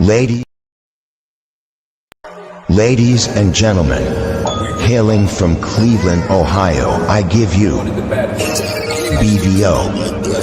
Lady, Ladies and gentlemen, hailing from Cleveland, Ohio, I give you BVO.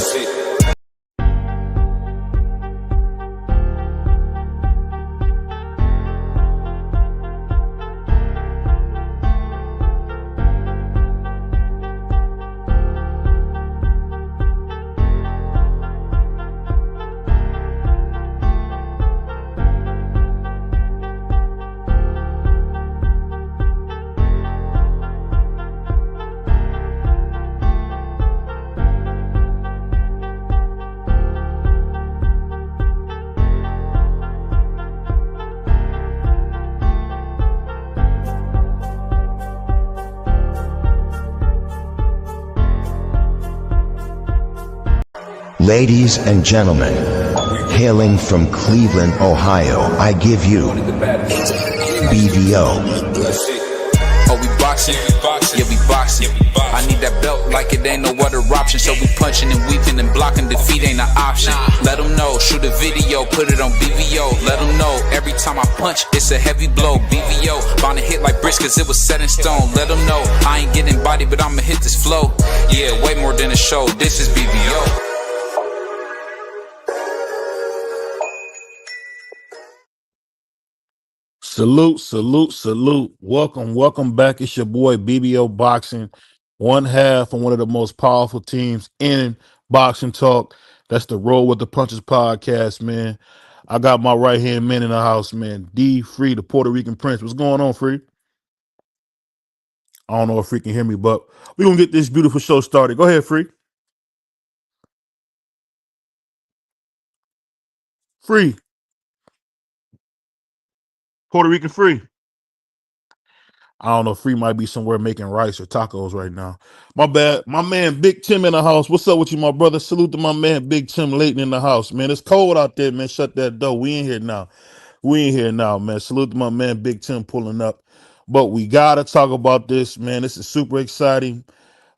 Ladies and gentlemen, hailing from Cleveland, Ohio, I give you BVO. Oh, we boxing? Yeah, we boxing. I need that belt like it ain't no other option. So we punching and weaving and blocking. Defeat ain't an option. Let them know, shoot a video, put it on BVO. Let them know, every time I punch, it's a heavy blow. BVO, bound to hit like bricks cause it was set in stone. Let them know, I ain't getting body, but I'ma hit this flow. Yeah, way more than a show, this is BVO. Salute, salute, salute. Welcome back. It's your boy BBO Boxing, one half of one of the most powerful teams in boxing talk. That's the Roll with the Punches podcast, man. I got my right-hand man in the house, man. D Free, the Puerto Rican Prince. What's going on, Free? I don't know if Free can hear me, but we're going to get this beautiful show started. Go ahead, Free. Free. Puerto Rican Free. I don't know. Free might be somewhere making rice or tacos right now. My bad. My man Big Tim in the house. What's up with you, my brother? Salute to my man Big Tim Layton in the house, man. It's cold out there, man. Shut that door. We in here now. Man. Salute to my man Big Tim pulling up. But we gotta talk about this, man. This is super exciting.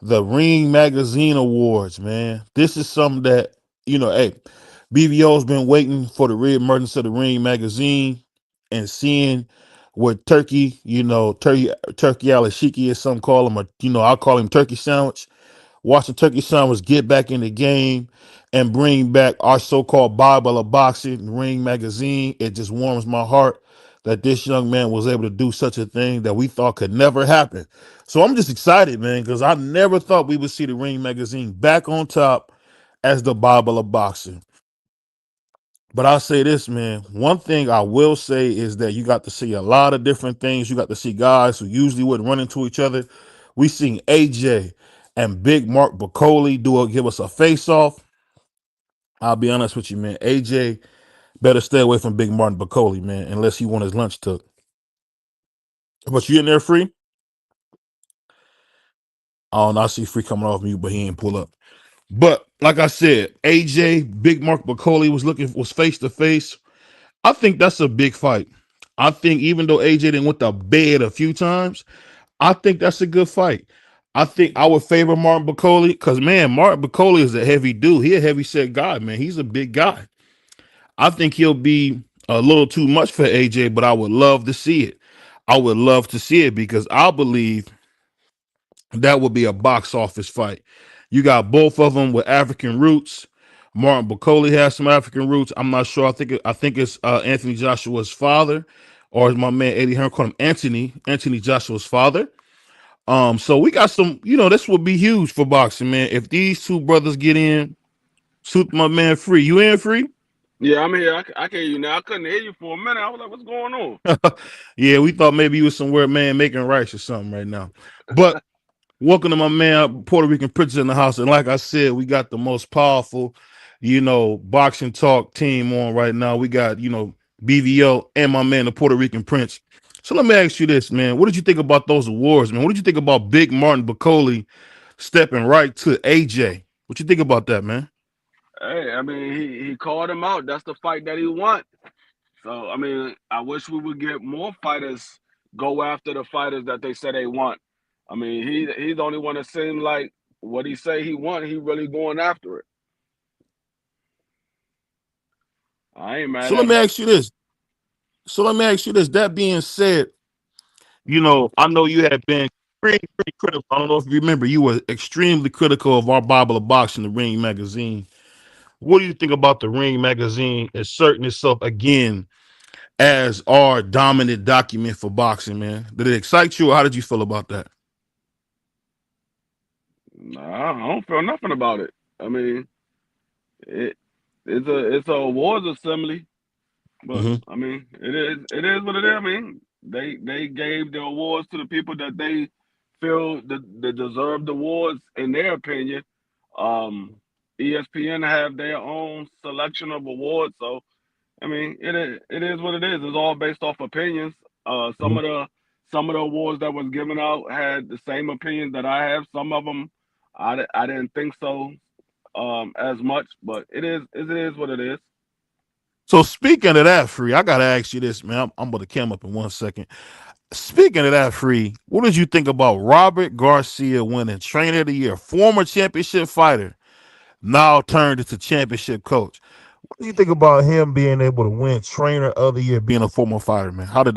The Ring Magazine Awards, man. This is something that, hey, BBO's been waiting for the reemergence of the Ring Magazine and seeing what Turkey, Turkey Alashiki, as some call him, I'll call him Turkey Sandwich. Watching Turkey Sandwich get back in the game and bring back our so-called Bible of boxing, Ring Magazine. It just warms my heart that this young man was able to do such a thing that we thought could never happen. So I'm just excited, man, because I never thought we would see the Ring Magazine back on top as the Bible of boxing. But I'll say this, man. One thing I will say is that you got to see a lot of different things. You got to see guys who usually wouldn't run into each other. We seen AJ and Big Mark Bacoli give us a face-off. I'll be honest with you, man. AJ better stay away from Big Martin Bacoli, man, unless he want his lunch took. But you in there, Free? Oh, no, I see Free coming off mute, but he ain't pull up. But like I said, AJ, Big Mark Bacoli was face to face. I think that's a big fight. I think even though AJ didn't went to bed a few times, I think that's a good fight. I think I would favor Martin Bacoli because, man, Martin Bacoli is a heavy dude. He a heavy set guy, man. He's a big guy. I think he'll be a little too much for AJ, but I would love to see it. I would love to see it because I believe that would be a box office fight. You got both of them with African roots. Martin Bacoli has some African roots. I'm not sure. I think it's Anthony Joshua's father, or as my man Eddie Hearn called him, Anthony Joshua's father. So we got some. This would be huge for boxing, man. If these two brothers get in, suit my man Free. You in, Free? Yeah, I'm here. I can hear you now. I couldn't hear you for a minute. I was like, what's going on? Yeah, we thought maybe you was somewhere, man, making rice or something right now. But welcome to my man Puerto Rican Prince in the house. And like I said, we got the most powerful, boxing talk team on right now. We got, BVO and my man, the Puerto Rican Prince. So let me ask you this, man. What did you think about those awards, man? What did you think about Big Martin Bacoli stepping right to AJ? What you think about that, man? Hey, I mean, he called him out. That's the fight that he want. So, I mean, I wish we would get more fighters go after the fighters that they say they want. I mean, he's the only one that seems like what he say he want, he really going after it. I ain't mad So at let him. me ask you this. So let me ask you this. That being said, I know you have been pretty critical. I don't know if you remember, you were extremely critical of our Bible of Boxing, the Ring magazine. What do you think about the Ring magazine asserting itself again as our dominant document for boxing, man? Did it excite you, or how did you feel about that? Nah, I don't feel nothing about it. I mean, it it's a awards assembly, but Hmm. I mean, it is what it is. I mean, they gave the awards to the people that they feel that deserve the awards in their opinion. Um, ESPN have their own selection of awards, so I mean, it is what it is. It's all based off opinions. Some Hmm. of the awards that was given out had the same opinions that I have. Some of them, I didn't think so as much, but it is what it is. So speaking of that, Free, I gotta ask you this, man. I'm gonna cam up in 1 second. Speaking of that, Free, what did you think about Robert Garcia winning Trainer of the Year, former championship fighter, now turned into championship coach? What do you think about him being able to win Trainer of the Year, being a former fighter, man? How do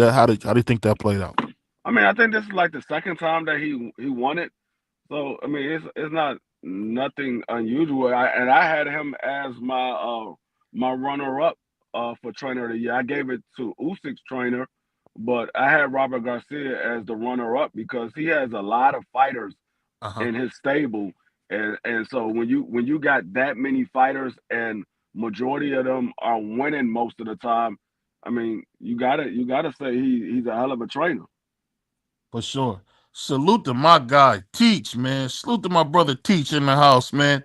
you think that played out? I mean, I think this is like the second time that he won it. So I mean, it's not nothing unusual. I had him as my runner up for trainer of the year. I gave it to Usyk's trainer, but I had Robert Garcia as the runner up because he has a lot of fighters Uh huh. in his stable, and so when you got that many fighters and majority of them are winning most of the time, I mean, you gotta say he's a hell of a trainer. For sure. Salute to my guy, Teach, man. Salute to my brother Teach in the house, man.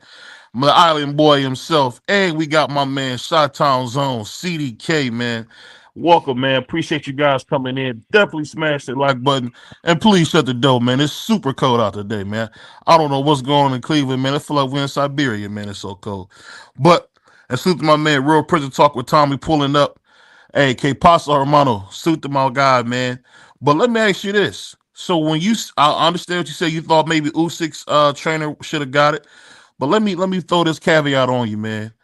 My island boy himself. And we got my man, Shot Town Zone, CDK, man. Welcome, man. Appreciate you guys coming in. Definitely smash that like button. And please shut the door, man. It's super cold out today, man. I don't know what's going on in Cleveland, man. I feel like we're in Siberia, man. It's so cold. But, and salute to my man, Real Prison Talk with Tommy pulling up. Hey, K Pasa Hermano, suit to my guy, man. But let me ask you this. So when I understand what you said. You thought maybe Usyk's trainer should have got it. But let me throw this caveat on you, man.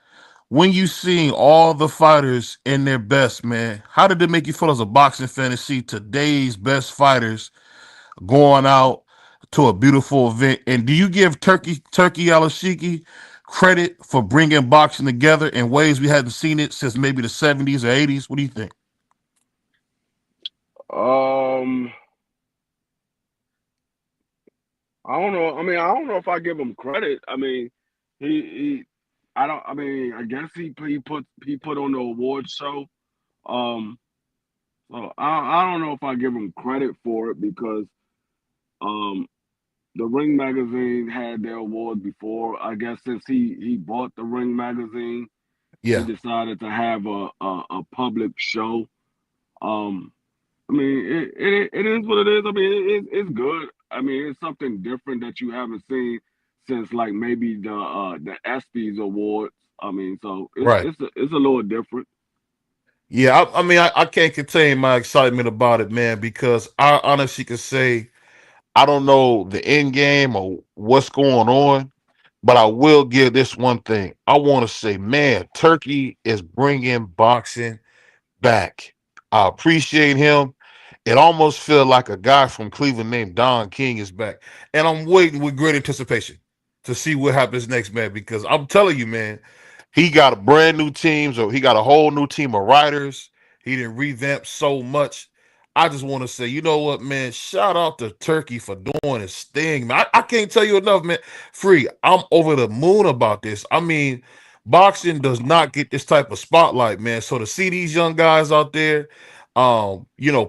When you seen all the fighters in their best, man, how did it make you feel as a boxing fan to see today's best fighters going out to a beautiful event? And do you give Turkey Alashiki credit for bringing boxing together in ways we hadn't seen it since maybe the 70s or 80s? What do you think? Um, I don't know. I mean, I don't know if I give him credit. I mean, he I don't. I mean, I guess he put on the awards show. Um, so I don't know if I give him credit for it because um the Ring magazine had their award before. I guess since he bought the Ring magazine, he Yeah. decided to have a public show. Um, I mean, it is what it is. I mean, it's good. I mean, it's something different that you haven't seen since like maybe the ESPYS awards. I mean, so it's Right. it's a, it's a little different. Yeah, I mean, I can't contain my excitement about it, man, because I honestly can say I don't know the end game or what's going on, but I will give this one thing. I want to say, man, Turkey is bringing boxing back. I appreciate him. It almost feel like a guy from Cleveland named Don King is back, and I'm waiting with great anticipation to see what happens next, man. Because I'm telling you, man, he got a brand new team, so he got a whole new team of writers. He didn't revamp so much. I just want to say, you know what, man? Shout out to Turkey for doing his thing, man. I can't tell you enough, man. Free, I'm over the moon about this. I mean, boxing does not get this type of spotlight, man. So to see these young guys out there,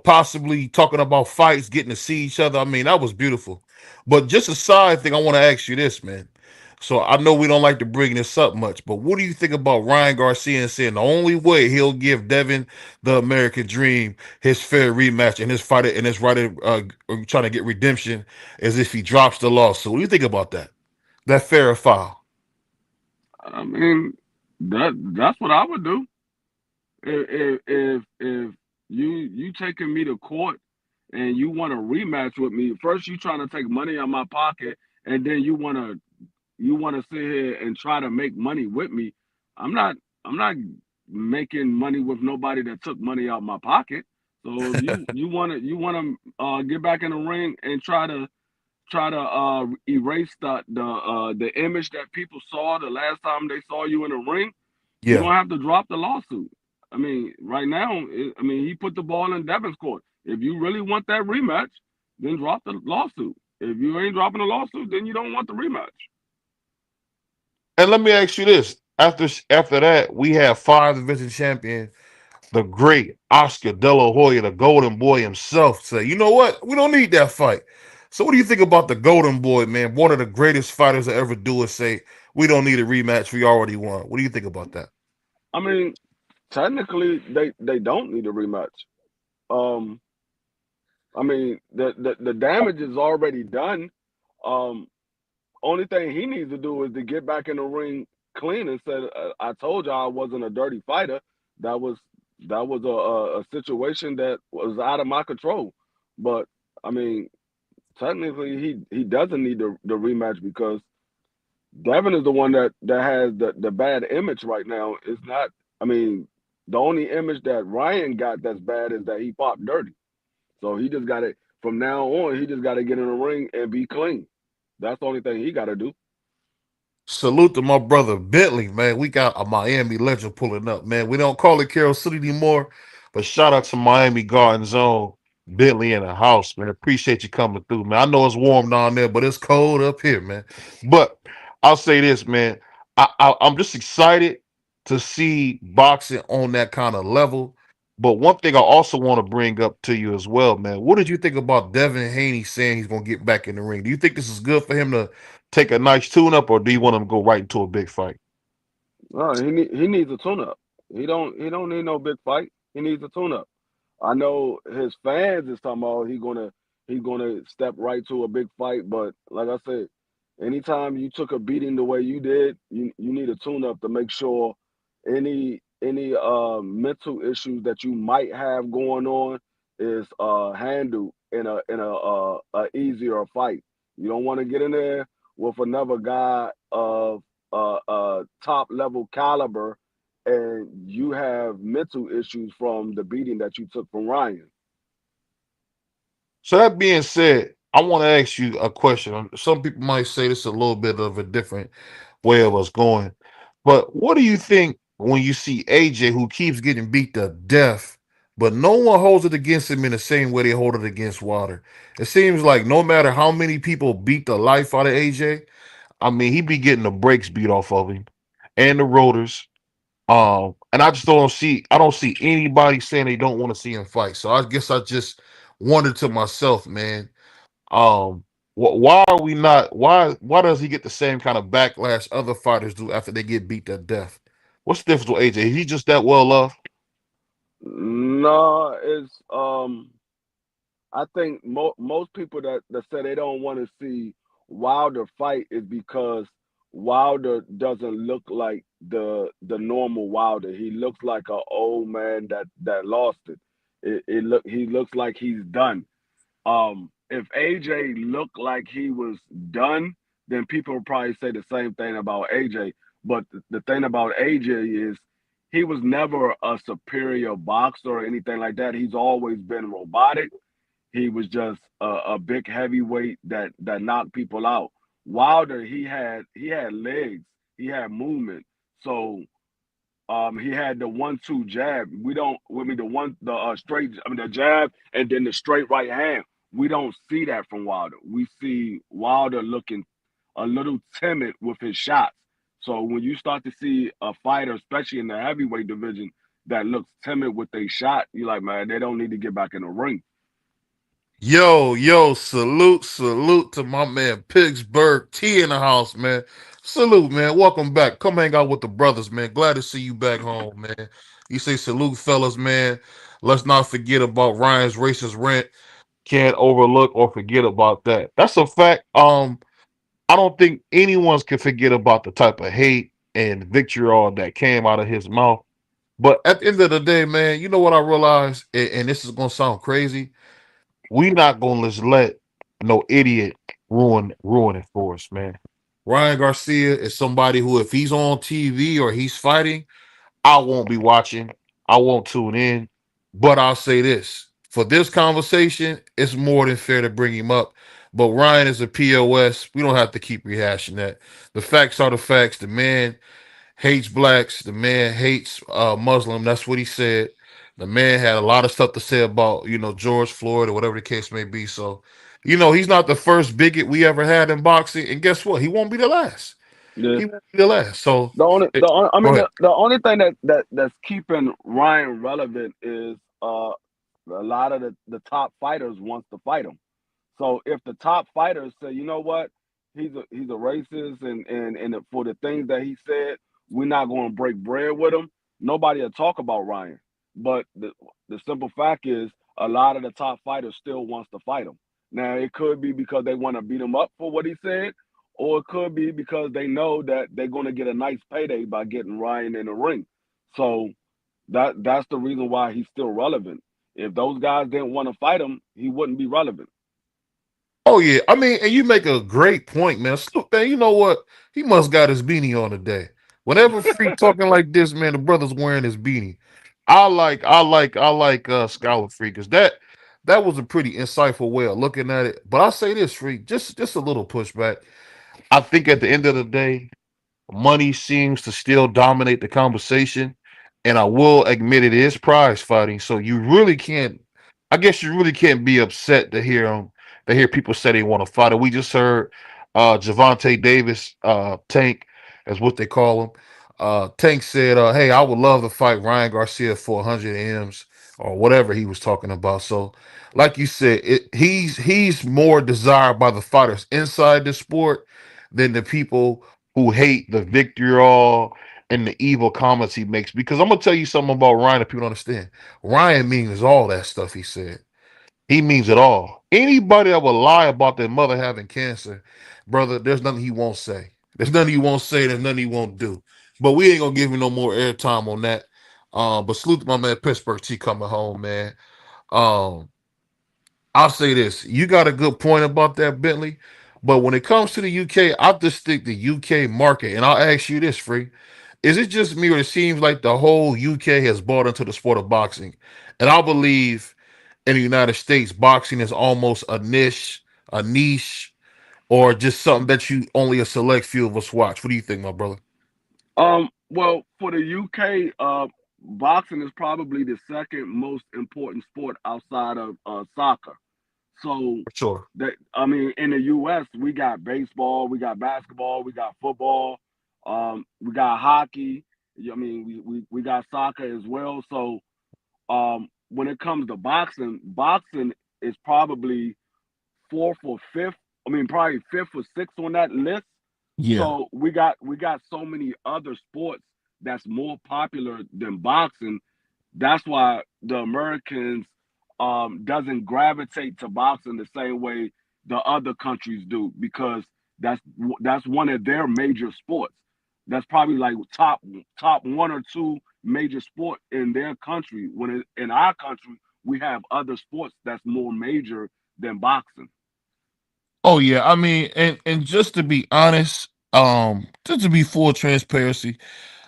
possibly talking about fights, getting to see each other, I mean, that was beautiful. But just a side thing, I want to ask you this, man. So I know we don't like to bring this up much, but what do you think about Ryan Garcia and saying the only way he'll give Devin the American Dream his fair rematch and his fighter and his writer trying to get redemption is if he drops the lawsuit? What do you think about that? That fair or foul? I mean, that's what I would do if you taking me to court and you want a rematch with me. First, you trying to take money out of my pocket, and then you want to sit here and try to make money with me. I'm not I'm not making money with nobody that took money out my pocket. So if you wanna get back in the ring and try to erase the image that people saw the last time they saw you in the ring, you're Yeah. gonna have to drop the lawsuit. I mean, right now, he put the ball in Devin's court. If you really want that rematch, then drop the lawsuit. If you ain't dropping the lawsuit, then you don't want the rematch. And let me ask you this: after that, we have 5 division champion, the great Oscar De La Hoya, the Golden Boy himself, say, "You know what? We don't need that fight." So, what do you think about the Golden Boy, man? One of the greatest fighters to ever do it. Say, we don't need a rematch. We already won. What do you think about that? I mean, technically, they don't need a rematch. Um, I mean, the damage is already done. Um, Only thing he needs to do is to get back in the ring clean and said, "I told you I wasn't a dirty fighter. That was a situation that was out of my control." But I mean, technically, he doesn't need the rematch because Devin is the one that has the bad image right now. It's not. I mean, the only image that Ryan got that's bad is that he popped dirty. So he just got to from now on. He just got to get in the ring and be clean. That's the only thing he got to do. Salute to my brother Bentley, man. We got a Miami legend pulling up, man. We don't call it Carroll City anymore, but shout out to Miami Garden Zone. Bentley in the house, man. Appreciate you coming through, man. I know it's warm down there, but it's cold up here, man. But I'll say this, man. I'm just excited to see boxing on that kind of level. But one thing I also want to bring up to you as well, man. What did you think about Devin Haney saying he's going to get back in the ring? Do you think this is good for him to take a nice tune up, or do you want him to go right into a big fight? No, he needs a tune up. He don't need no big fight. He needs a tune up. I know his fans is talking about he gonna step right to a big fight, but like I said, anytime you took a beating the way you did, you need a tune up to make sure any mental issues that you might have going on is handled in a easier fight. You don't want to get in there with another guy of top level caliber and you have mental issues from the beating that you took from Ryan. So that being said, I want to ask you a question. Some people might say this is a little bit of a different way of us going, but what do you think when you see AJ who keeps getting beat to death, but no one holds it against him in the same way they hold it against Wilder? It seems like no matter how many people beat the life out of AJ, I mean, he be getting the brakes beat off of him and the rotors. And I don't see anybody saying they don't want to see him fight. So I guess I just wondered to myself, man, why are we not? Why does he get the same kind of backlash other fighters do after they get beat to death? What's the difference with AJ? Is he just that well loved? No, it's I think most people that say they don't want to see Wilder fight is because Wilder doesn't look like the normal Wilder. He looks like an old man that lost it. He looks like he's done. If AJ looked like he was done, then people would probably say the same thing about AJ. But the thing about AJ is he was never a superior boxer or anything like that. He's always been robotic. He was just a big heavyweight that knocked people out. Wilder, he had legs, he had movement. So he had the 1-2 jab. We don't. I mean the straight. I mean the jab and then the straight right hand. We don't see that from Wilder. We see Wilder looking a little timid with his shots. So when you start to see a fighter, especially in the heavyweight division, that looks timid with their shot, you're like, man, they don't need to get back in the ring. Yo, salute to my man Pittsburgh T in the house, man. Salute, man. Welcome back. Come hang out with the brothers, man. Glad to see you back home, man. You say salute, fellas, man. Let's not forget about Ryan's racist rant. Can't overlook or forget about that. That's a fact. I don't think anyone's can forget about the type of hate and vitriol that came out of his mouth. But at the end of the day, man, you know what I realized, and this is gonna sound crazy. We not gonna just let no idiot ruin it for us, man. Ryan Garcia is somebody who, if he's on TV or he's fighting, I won't be watching. I won't tune in. But I'll say this. For this conversation, it's more than fair to bring him up. But Ryan is a POS. We don't have to keep rehashing that. The facts are the facts. The man hates blacks. The man hates Muslim. That's what he said. The man had a lot of stuff to say about, George Floyd or whatever the case may be. So, he's not the first bigot we ever had in boxing. And guess what? He won't be the last. Yeah. He won't be the last. So, I go mean, ahead. the only thing that's keeping Ryan relevant is a lot of the top fighters wants to fight him. So if the top fighters say, you know what, he's a racist, and for the things that he said, we're not going to break bread with him. Nobody will talk about Ryan. But the simple fact is, a lot of the top fighters still wants to fight him. Now it could be because they want to beat him up for what he said, or it could be because they know that they're going to get a nice payday by getting Ryan in the ring. So that's the reason why he's still relevant. If those guys didn't want to fight him, he wouldn't be relevant. Oh yeah, I mean, and you make a great point, man. Snoop, man, you know what? He must got his beanie on today. Whenever Freak talking like this, man, the brother's wearing his beanie. I like Scholar Freak because that was a pretty insightful way of looking at it. But I'll say this, Freak, just a little pushback. I think at the end of the day, money seems to still dominate the conversation. And I will admit it is prize fighting. So you really can't, I guess you really can't be upset to hear people say they want to fight it. We just heard Javante Davis, Tank, as what they call him. Tank said, hey, I would love to fight Ryan Garcia for 100 M's or whatever he was talking about. So, like you said, he's more desired by the fighters inside the sport than the people who hate the vitriol and the evil comments he makes. Because I'm gonna tell you something about Ryan that people don't understand. Ryan means all that stuff he said. He means it all. Anybody that will lie about their mother having cancer, brother, there's nothing he won't say. There's nothing he won't say. There's nothing he won't do. But we ain't gonna give him no more airtime on that. But salute to my man Pittsburgh T coming home, man. Um, I'll say this: you got a good point about that, Bentley. But when it comes to the UK, I just think the UK market, and I'll ask you this, Free. Is it just me, or it seems like the whole UK has bought into the sport of boxing? And I believe in the United States, boxing is almost a niche, or just something that you only a select few of us watch. What do you think, my brother? Well, for the UK, boxing is probably the second most important sport outside of soccer. So For sure. that I mean, in the US, we got baseball, we got basketball, we got football, we got hockey. I mean, we got soccer as well. So when it comes to boxing, boxing is probably fourth or fifth. I mean, probably fifth or sixth on that list. Yeah. So we got so many other sports that's more popular than boxing. That's why the Americans doesn't gravitate to boxing the same way the other countries do, because that's one of their major sports. That's probably like top one or two major sport in their country. In our country, we have other sports that's more major than boxing. Oh yeah. I mean, and just to be honest, just to be full transparency,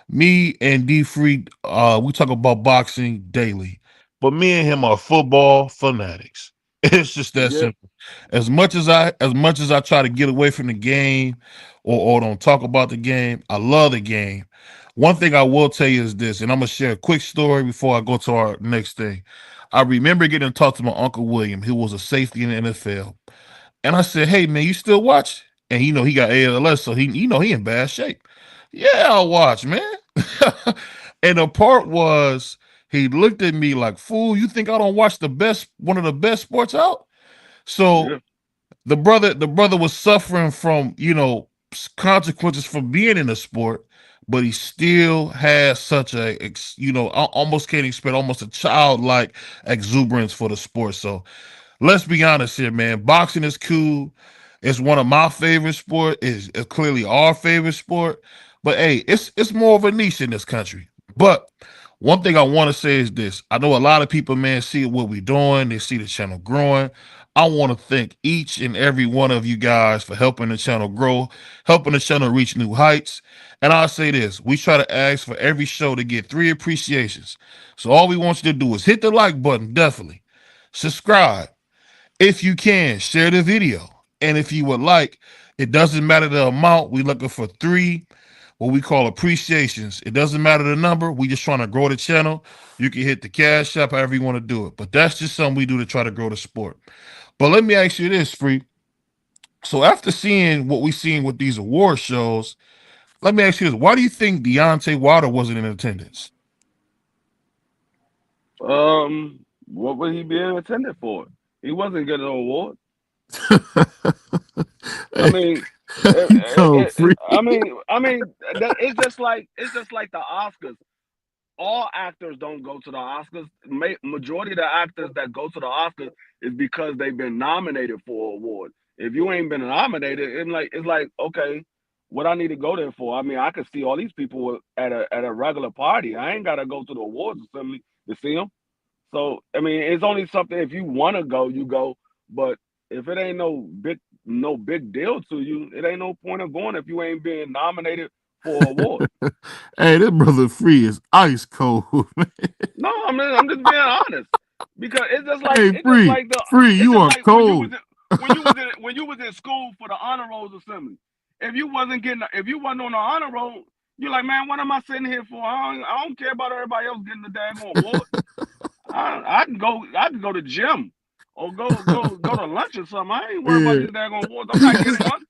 me and D Freak, we talk about boxing daily, but me and him are football fanatics. It's just that Yeah, simple. As much as I try to get away from the game, or don't talk about the game, I love the game. One thing I will tell you is this, and I'm gonna share a quick story before I go to our next thing. I remember getting to talk to my uncle William, who was a safety in the NFL. And I said, "Hey man, you still watch?" And he got ALS, so he in bad shape. Yeah, I'll watch, man. And the part was he looked at me like, "Fool, you think I don't watch one of the best sports out?" So yeah. the brother was suffering from consequences from being in the sport, but he still has such I almost can't expect almost a childlike exuberance for the sport. So let's be honest here, man. Boxing is cool. It's one of my favorite sport. It's clearly our favorite sport. But hey, it's more of a niche in this country. But One thing I want to say is this. I know a lot of people, man, see what we're doing. They see the channel growing. I want to thank each and every one of you guys for helping the channel grow, helping the channel reach new heights. And I'll say this, we try to ask for every show to get 3 appreciations. So all we want you to do is hit the like button, definitely. Subscribe. If you can, share the video. And if you would like, it doesn't matter the amount. We're looking for 3 what we call appreciations. It doesn't matter the number. We just trying to grow the channel. You can hit the cash app however you want to do it. But that's just something we do to try to grow the sport. But let me ask you this, Free. So after seeing what we seen with these award shows, let me ask you this. Why do you think Deontay Wilder wasn't in attendance? What would he be intended for? He wasn't getting an award. I mean, it's just like the Oscars. All actors don't go to the Oscars. Majority of the actors that go to the Oscars is because they've been nominated for an award. If you ain't been nominated, it's like okay, what I need to go there for? I mean, I could see all these people at a regular party. I ain't gotta go to the awards assembly to see them. So I mean, it's only something if you want to go, you go. But if it ain't no big deal to you, it ain't no point of going if you ain't being nominated for an award. Hey, that brother Free is ice cold. No, I'm just being honest because it's just like hey, Free, you are like cold. When you was in school for the honor rolls assembly, if you wasn't on the honor roll, you're like, man, what am I sitting here for? I don't care about everybody else getting the daggone award. I can go to gym or go to lunch or something. I ain't worried about these daggone awards. I'm not getting one.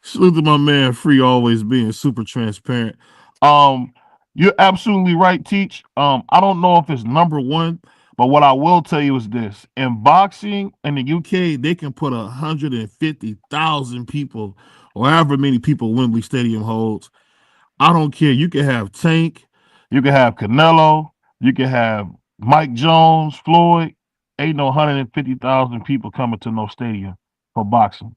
Salute to my man Free, always being super transparent. You're absolutely right, Teach. I don't know if it's number one, but what I will tell you is this: in boxing in the UK, they can put 150,000 people, or however many people Wembley Stadium holds. I don't care. You can have Tank, you can have Canelo, you can have Mike Jones, Floyd. Ain't no 150,000 people coming to no stadium for boxing.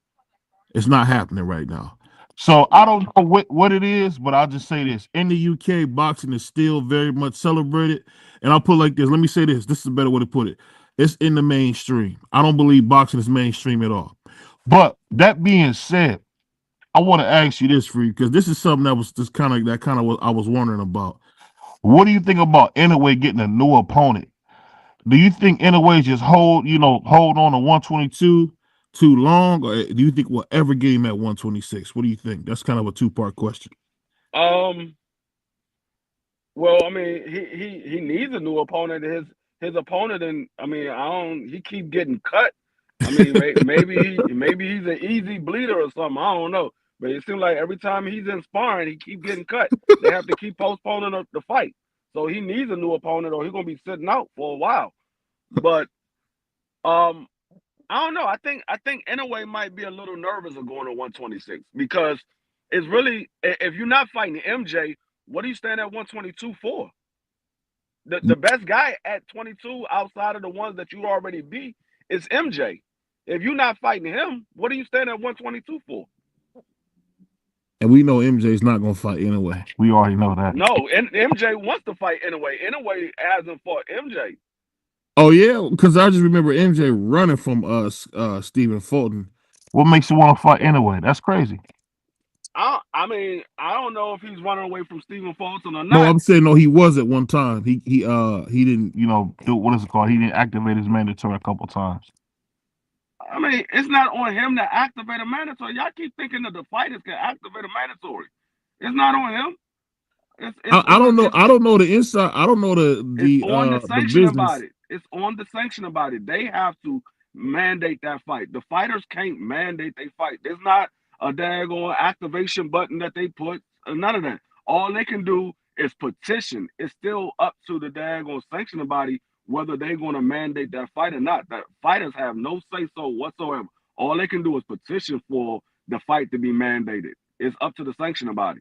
It's not happening right now. So I don't know what it is, but I'll just say this. In the UK, boxing is still very much celebrated. And I'll put it like this. Let me say this. This is a better way to put it. It's in the mainstream. I don't believe boxing is mainstream at all. But that being said, I want to ask you this, Free, because this is something that was just kind of what I was wondering about. What do you think about Inoue getting a new opponent? Do you think Inoue just hold on to 122 too long, or do you think we'll ever get him at 126? What do you think? That's kind of a 2-part question. Well, I mean, he needs a new opponent. His opponent, and I mean, he keep getting cut. I mean, maybe he's an easy bleeder or something. I don't know, but it seems like every time he's in sparring, he keep getting cut. They have to keep postponing the fight, so he needs a new opponent, or he's gonna be sitting out for a while. But I don't know. I think Inoue might be a little nervous of going to 126 because it's really if you're not fighting MJ, what do you stand at 122 for? The best guy at 22 outside of the ones that you already beat is MJ. If you're not fighting him, what do you stand at 122 for? And we know MJ's not going to fight Inoue. We already know that. No, MJ wants to fight Inoue. Inoue hasn't fought MJ. Oh, yeah? Because I just remember MJ running from Stephen Fulton. What makes you want to fight Inoue? That's crazy. I mean, I don't know if he's running away from Stephen Fulton or not. No, I'm saying no. He was at one time. He didn't do what is it called? He didn't activate his mandatory a couple times. I mean, it's not on him to activate a mandatory. Y'all keep thinking that the fighters can activate a mandatory. It's not on him. I don't know. I don't know the inside. I don't know the on the sanction business. about it. It's on the sanction about it. They have to mandate that fight. The fighters can't mandate they fight. There's not a daggone activation button that they put. None of that. All they can do is petition. It's still up to the daggone sanctioning body whether they're going to mandate that fight or not. That fighters have no say-so whatsoever. All they can do is petition for the fight to be mandated. It's up to the sanctioning body.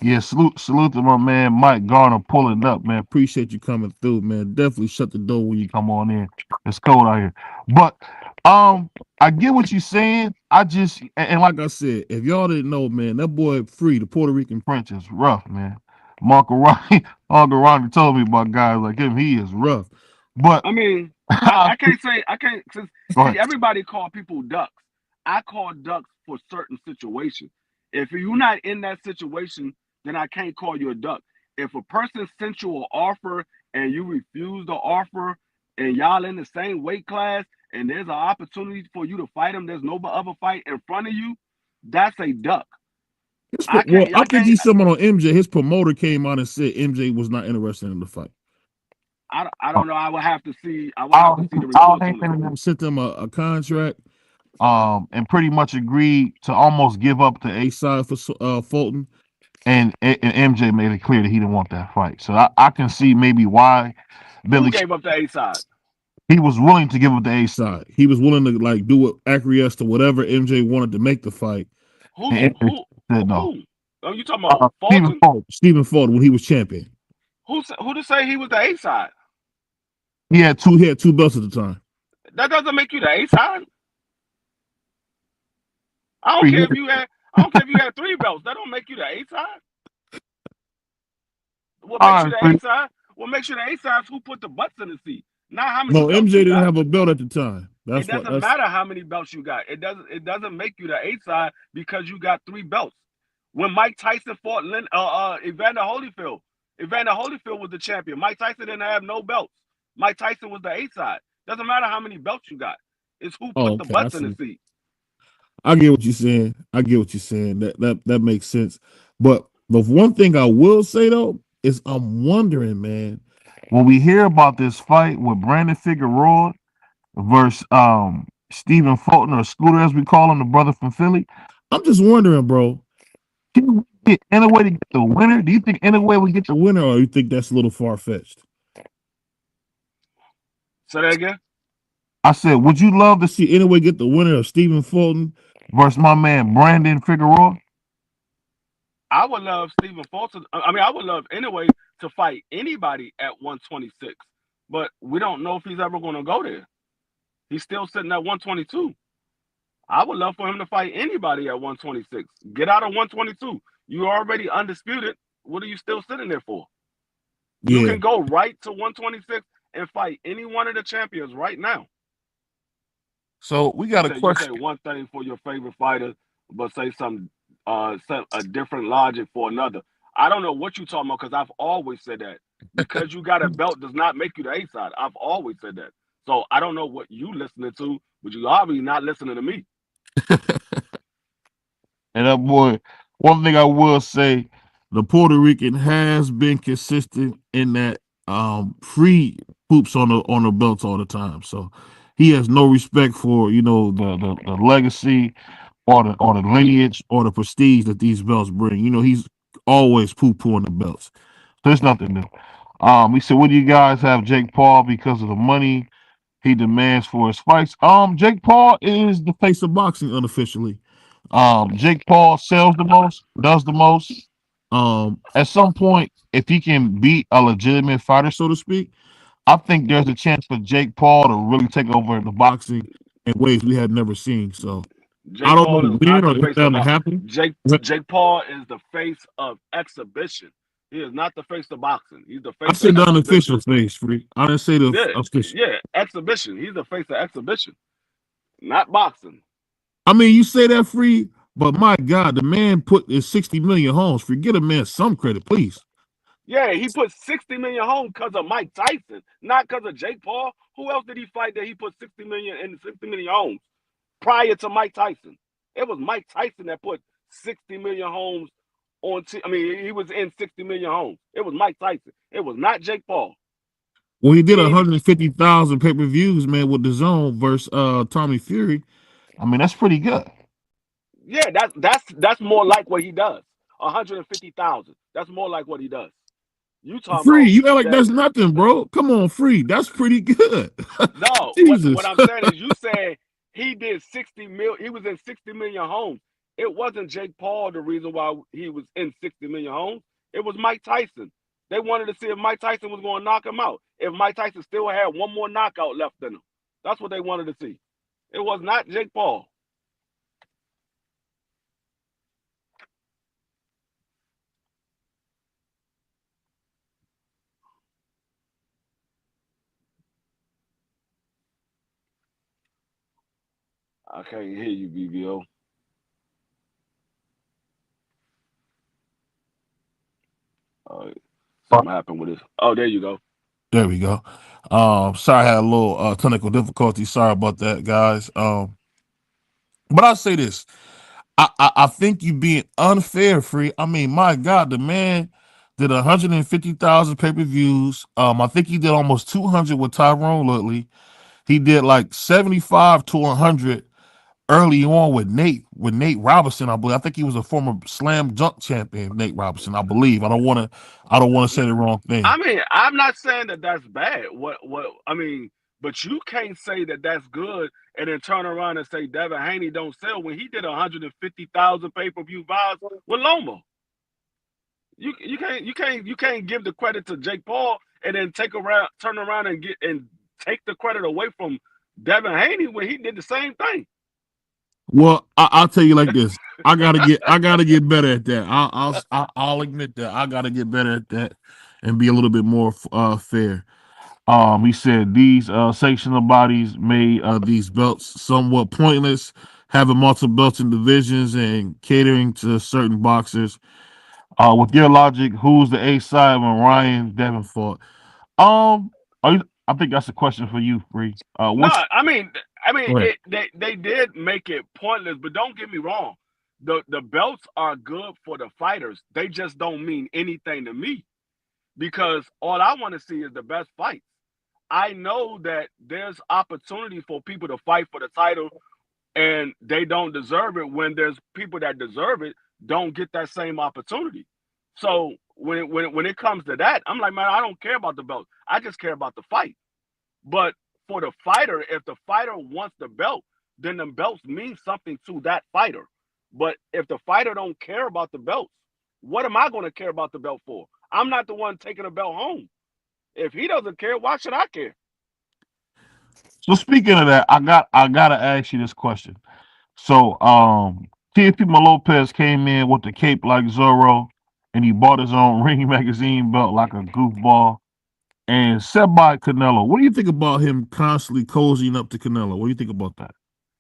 Yeah, salute to my man Mike Garner pulling up, man. Appreciate you coming through, man. Definitely shut the door when you come on in. It's cold out here. But I get what you're saying. And like I said, if y'all didn't know, man, that boy Free, the Puerto Rican Prince, is rough, man. Marco Ronnie, Uncle Ronnie told me about guys like him. He is rough. But I mean, I I can't say I can't go see ahead. everybody call people ducks. I call ducks for certain situations. If you're not in that situation, then I can't call you a duck. If a person sent you an offer and you refuse the offer and y'all in the same weight class and there's an opportunity for you to fight him, there's no other fight in front of you, that's a duck. Well, I I think can't he's someone on MJ. His promoter came out and said MJ was not interested in the fight. I don't know. I would have to see the I don't reports think on it. them sent them a contract, and pretty much agreed to almost give up the A side for Fulton, and MJ made it clear that he didn't want that fight. So I can see maybe why Who Billy gave up the A side? he was willing to give up the A side. He was willing to like do it, acquiesce to whatever MJ wanted to make the fight. And MJ said no. Who? Oh, you talking about Stephen Fulton? Fulton. Stephen Fulton when he was champion. Who to say he was the A side? He had two belts at the time. That doesn't make you the A side. I don't Free care hit. if you had. I don't care if you had 3 belts. That don't make you the A side. What makes you the Honestly, A side? What makes you the A side is who put the butts in the seat, not how many no, belts MJ you didn't got. have a belt at the time. It That's what. doesn't matter how many belts you got. It doesn't make you the A side because you got 3 belts. When Mike Tyson fought Evander Holyfield, Evander Holyfield was the champion. Mike Tyson didn't have no belts. Mike Tyson was the A side. Doesn't matter how many belts you got. It's who Oh, put the okay. I butts in the see. seat. I get what you're saying. I get what you're saying. That makes sense. But the one thing I will say though is I'm wondering, man, when we hear about this fight with Brandon Figueroa versus Stephen Fulton or Scooter as we call him, the brother from Philly. I'm just wondering, bro. Can we get any way to get the winner? Do you think any way we get the winner, or you think that's a little far fetched? Say that again. I said, would you love to see any way get the winner of Stephen Fulton versus my man Brandon Figueroa? I would love Stephen Fulton. I mean, I would love anyway to fight anybody at 126, but we don't know if he's ever going to go there. He's still sitting at 122. I would love for him to fight anybody at 126. Get out of 122. You already undisputed. What are you still sitting there for? You Yeah. can go right to 126 and fight any one of the champions right now. So we got a You question. say one thing for your favorite fighter, but say a different logic for another. I don't know what you're talking about because I've always said that. Because you got a belt does not make you the A side. I've always said that. So I don't know what you listening to, but you obviously not listening to me. And that boy, one thing I will say, the Puerto Rican has been consistent in that free hoops on the belts all the time. So he has no respect for the legacy or the lineage or the prestige that these belts bring. He's always poo-pooing the belts. So there's nothing new. He said, "What do you guys have Jake Paul because of the money he demands for his fights?" Jake Paul is the face of boxing unofficially. Jake Paul sells the most, does the most. At some point, if he can beat a legitimate fighter, so to speak, I think there's a chance for Jake Paul to really take over the boxing in ways we had never seen. So I Jake don't know Paul is not when or the if face that'll of happen. Jake Paul is the face of exhibition. He is not the face of boxing. He's the I face of said the exhibition. unofficial face, free. I didn't say the official. Yeah, exhibition. He's the face of exhibition, not boxing. I mean, you say that free, but my God, the man put his 60 million homes. Forget a man some credit, please. Yeah, he put 60 million home because of Mike Tyson, not because of Jake Paul. Who else did he fight that he put 60 million homes prior to Mike Tyson? It was Mike Tyson that put 60 million homes on. He was in 60 million homes. It was Mike Tyson. It was not Jake Paul. Well, he did 150,000 pay-per-views, man, with the Zone versus Tommy Fury. I mean, that's pretty good. Yeah, that's more like what he does. 150,000. That's more like what he does. You talking Free, about you act like that? that's nothing, bro. Come on, free. That's pretty good. No, Jesus. what I'm saying is you said he did 60 mil. He was in 60 million homes. It wasn't Jake Paul the reason why he was in 60 million homes. It was Mike Tyson. They wanted to see if Mike Tyson was going to knock him out. If Mike Tyson still had one more knockout left in him. That's what they wanted to see. It was not Jake Paul. I can't hear you, BBO. Uh, Something happened with this. Oh, there you go. There we go. Sorry, I had a little technical difficulty. Sorry about that, guys. But I'll say this. I think you being unfair, free. I mean, my God, the man did 150,000 pay-per-views. I think he did almost 200 with Tyrone Woodley. He did like 75 to 100 early on with Nate Robinson. I believe. I think he was a former slam dunk champion, Nate Robinson. I believe. I don't want to say the wrong thing. I mean, I'm not saying that that's bad. I mean, but you can't say that that's good and then turn around and say Devin Haney don't sell when he did 150,000 pay-per-view buys with Loma. You can't give the credit to Jake Paul and then turn around and take the credit away from Devin Haney when he did the same thing. Well, I'll tell you like this. I gotta get better at that. I'll admit that I gotta get better at that and be a little bit more fair. He said these sectional bodies made these belts somewhat pointless, having multiple belts in divisions and catering to certain boxers. With your logic, who's the A side when Ryan Devin fought? I think that's a question for you, Free. No, What's Go ahead. they did make it pointless, but don't get me wrong. The belts are good for the fighters. They just don't mean anything to me because all I want to see is the best fights. I know that there's opportunity for people to fight for the title and they don't deserve it when there's people that deserve it don't get that same opportunity. So when it comes to that, I'm like, man, I don't care about the belt. I just care about the fight. But for the fighter, if the fighter wants the belt, then the belts mean something to that fighter. But if the fighter don't care about the belts, what am I going to care about the belt for? I'm not the one taking the belt home. If he doesn't care, why should I care? So speaking of that, I gotta ask you this question. So Teofimo Lopez came in with the cape like Zorro, and he bought his own Ring Magazine belt like a goofball. And said by Canelo. What do you think about him constantly cozying up to Canelo? What do you think about that?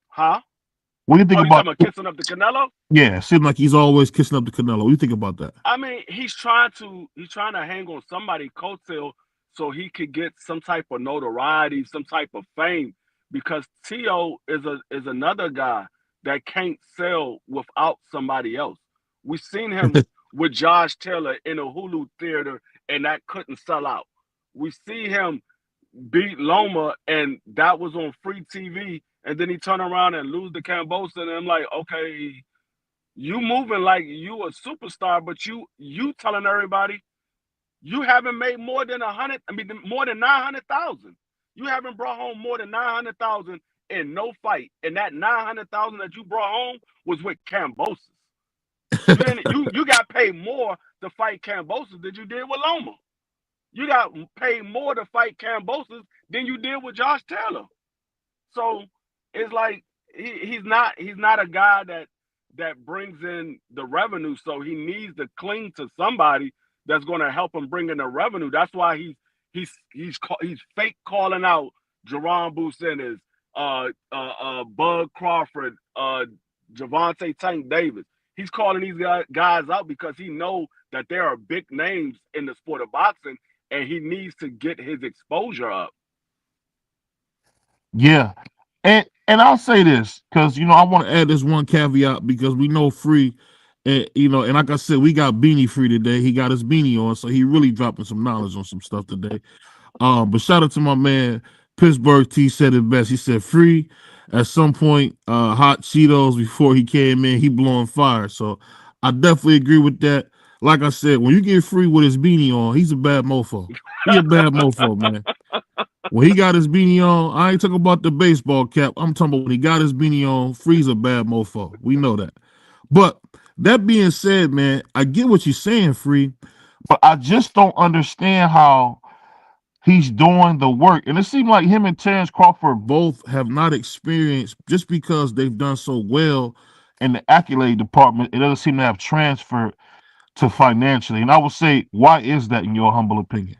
Huh? What do you think Oh, you about? talking about kissing up to Canelo? Yeah, it seems like he's always kissing up to Canelo. What do you think about that? I mean, he's trying to hang on somebody's coattail so he could get some type of notoriety, some type of fame, because Tio is another guy that can't sell without somebody else. We've seen him with Josh Taylor in a Hulu theater, and that couldn't sell out. We see him beat Loma, and that was on free TV, and then he turn around and lose to Cambosa, and I'm like, okay, you moving like you a superstar, but you telling everybody you haven't made more than 100. I mean, more than 900,000. You haven't brought home more than 900,000 in no fight, and that 900,000 that you brought home was with Cambosis. You got paid more to fight Cambosis than you did with Loma. You got paid more to fight Cambosis than you did with Josh Taylor. So it's like he's not a guy that brings in the revenue. So he needs to cling to somebody that's going to help him bring in the revenue. That's why he's fake calling out Jerron Bucenis, Bud Crawford, Javante Tank Davis. He's calling these guys out because he knows that there are big names in the sport of boxing, and he needs to get his exposure up. Yeah, and I'll say this because I want to add this one caveat because we know Free, and and like I said, we got Beanie Free today. He got his beanie on, so he really dropping some knowledge on some stuff today. But shout out to my man Pittsburgh T said it best. He said Free at some point, hot Cheetos before he came in, he blowing fire. So I definitely agree with that. Like I said, when you get Free with his beanie on, he's a bad mofo. He a bad mofo, man. When he got his beanie on, I ain't talking about the baseball cap. I'm talking about when he got his beanie on, Free's a bad mofo. We know that. But that being said, man, I get what you're saying, Free, but I just don't understand how he's doing the work. And it seemed like him and Terrence Crawford both have not experienced, just because they've done so well in the accolade department, it doesn't seem to have transferred to financially. And I would say, why is that in your humble opinion?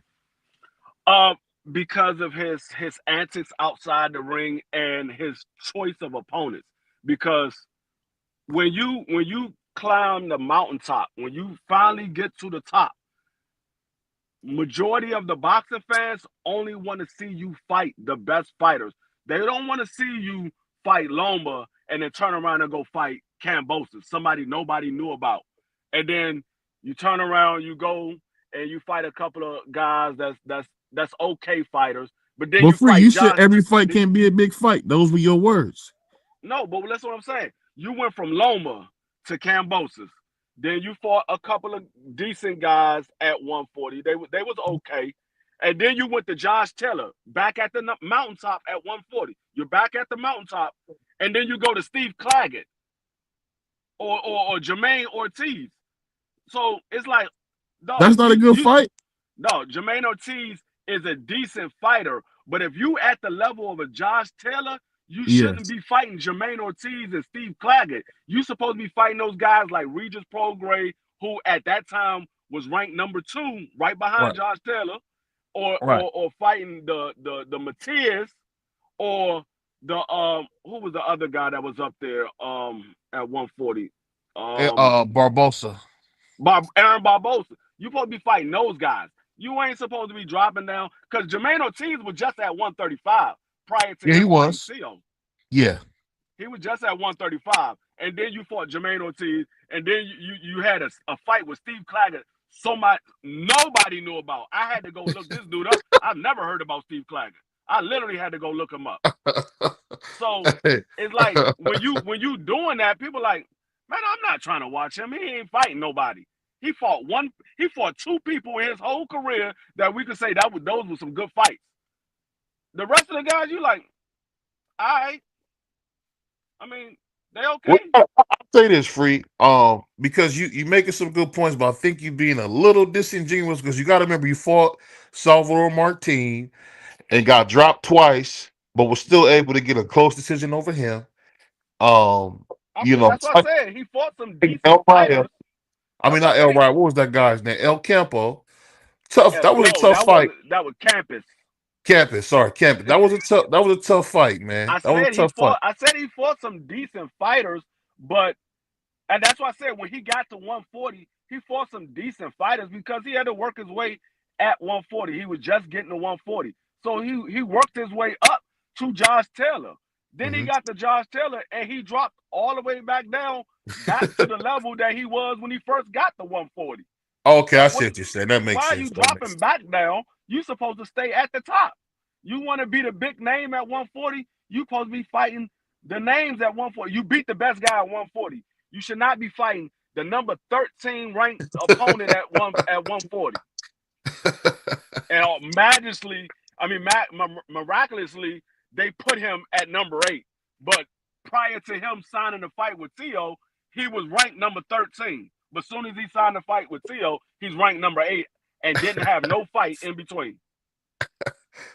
Because of his antics outside the ring and his choice of opponents. because when you climb the mountaintop, when you finally get to the top, majority of the boxing fans only want to see you fight the best fighters. They don't want to see you fight Loma and then turn around and go fight Kambosos, somebody nobody knew about. And then you turn around, you go and you fight a couple of guys that's okay fighters, but then But you Free, fight you said Josh. every fight can't be a big fight. Those were your words. No, but that's what I'm saying. You went from Loma to Kambosos. Then you fought a couple of decent guys at 140. They was okay. And then you went to Josh Taylor back at the mountaintop at 140. You're back at the mountaintop. And then you go to Steve Claggett or Jermaine Ortiz. So it's like, dog, That's not a good fight. No, Jermaine Ortiz is a decent fighter. But if you at the level of a Josh Taylor, you shouldn't be fighting Jermaine Ortiz and Steve Claggett. You supposed to be fighting those guys like Regis Prograis, who at that time was ranked number 2, right behind Josh Taylor, or fighting the Matias, or the who was the other guy that was up there at 140? Barbosa. Aaron Barbosa. You supposed to be fighting those guys. You ain't supposed to be dropping down, because Jermaine Ortiz was just at 135 prior to he was. Yeah. He was just at 135. And then you fought Jermaine Ortiz, and then you had a fight with Steve Claggett. Nobody knew about. I had to go look this dude up. I've never heard about Steve Claggett. I literally had to go look him up. So it's like when you doing that, people like, man, I'm not trying to watch him. He ain't fighting nobody. He fought 2 people in his whole career that we could say those were some good fights. The rest of the guys, you like, all right. I mean, they okay. Well, I'll say this, Free, because you making some good points, but I think you being a little disingenuous, because you got to remember you fought Salvador Martin and got dropped twice, but was still able to get a close decision over him. That's what I said. He fought some decent fighters. Not El Ryan. What was that guy's name? El Campo. Tough. That was a tough fight. That was Campus. Campus. That was a tough fight, man. That was a tough fight. I said he fought some decent fighters, and that's why I said when he got to 140, he fought some decent fighters because he had to work his way at 140. He was just getting to 140. So he worked his way up to Josh Taylor. Then he got to Josh Taylor, and he dropped all the way back down, back to the level that he was when he first got to 140. Okay, I see what you're saying. That makes sense. Why are you dropping back down? You supposed to stay at the top. You want to be the big name at 140? You supposed to be fighting the names at 140. You beat the best guy at 140. You should not be fighting the number 13 ranked opponent at 140. And miraculously, they put him at number 8. But prior to him signing the fight with Tio, he was ranked number 13. But as soon as he signed the fight with Tio, he's ranked number 8 and didn't have no fight in between.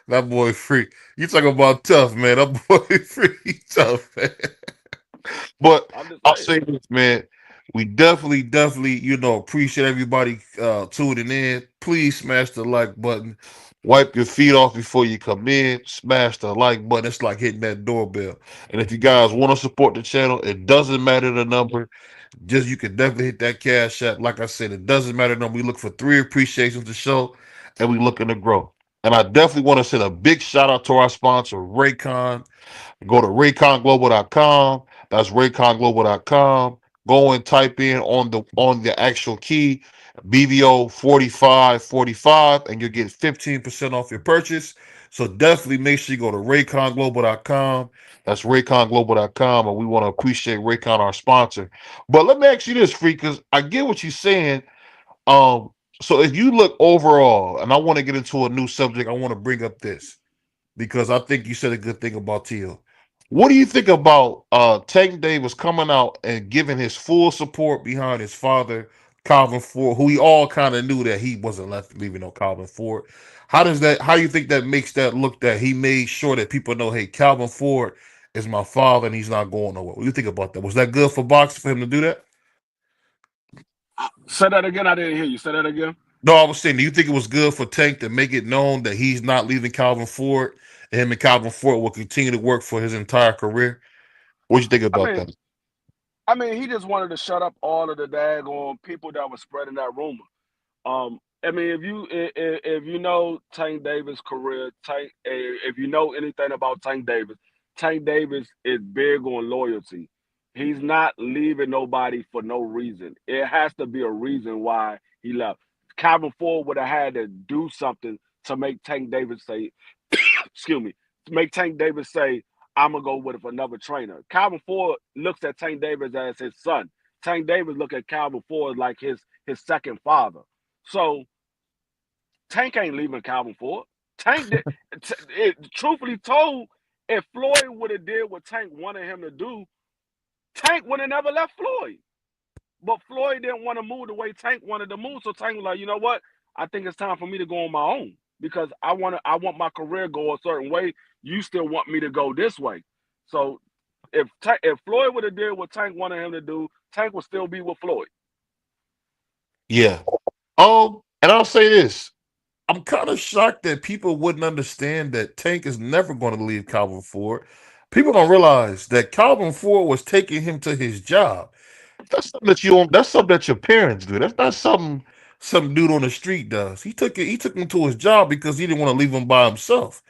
That boy Free. You talking about tough, man. That boy Free tough, man. But I'll say this, man. We definitely, appreciate everybody tuning in. Please smash the like button. Wipe your feet off before you come in. Smash the like button. It's like hitting that doorbell. And if you guys want to support the channel, it doesn't matter the number. You can definitely hit that cash app. Like I said, it doesn't matter the number. We look for 3 appreciations to show, and we looking to grow. And I definitely want to send a big shout out to our sponsor, Raycon. Go to rayconglobal.com. That's rayconglobal.com. Go and type in on the actual key BVO 4545, and you'll get 15% off your purchase. So definitely make sure you go to rayconglobal.com. That's rayconglobal.com, and we want to appreciate Raycon, our sponsor. But let me ask you this, Free, because I get what you're saying. So if you look overall, and I want to get into a new subject, I want to bring up this because I think you said a good thing about Tio. What do you think about Tank Davis coming out and giving his full support behind his father, Calvin Ford, who we all kind of knew that he wasn't leaving on Calvin Ford? How do you think that makes that look, that he made sure that people know, hey, Calvin Ford is my father and he's not going nowhere? What do you think about that? Was that good for boxing for him to do that? Say that again. I didn't hear you. Say that again. No, I was saying, do you think it was good for Tank to make it known that he's not leaving Calvin Ford, and him and Calvin Ford will continue to work for his entire career? What you think I about mean, that? he just wanted to shut up all of the daggone people that were spreading that rumor. If you know Tank Davis' career, if you know anything about Tank Davis is big on loyalty. He's not leaving nobody for no reason. It has to be a reason why he left. Calvin Ford would have had to do something to make Tank Davis say, excuse me, to make Tank Davis say, I'm gonna go with another trainer. Calvin Ford looks at Tank Davis as his son. Tank Davis look at Calvin Ford like his second father. So Tank ain't leaving Calvin Ford. Tank did, truthfully told, if Floyd would have did what Tank wanted him to do, Tank would have never left Floyd. But Floyd didn't want to move the way Tank wanted to move. So Tank was like, you know what? I think it's time for me to go on my own because I want my career go a certain way. You still want me to go this way. So if Floyd would have did what Tank wanted him to do, Tank would still be with Floyd. Yeah. And I'll say this. I'm kind of shocked that people wouldn't understand that Tank is never going to leave Calvin Ford. People don't realize that Calvin Ford was taking him to his job. That's something that you don't. That's something that your parents do. That's not something some dude on the street does. He took it. He took him to his job because he didn't want to leave him by himself.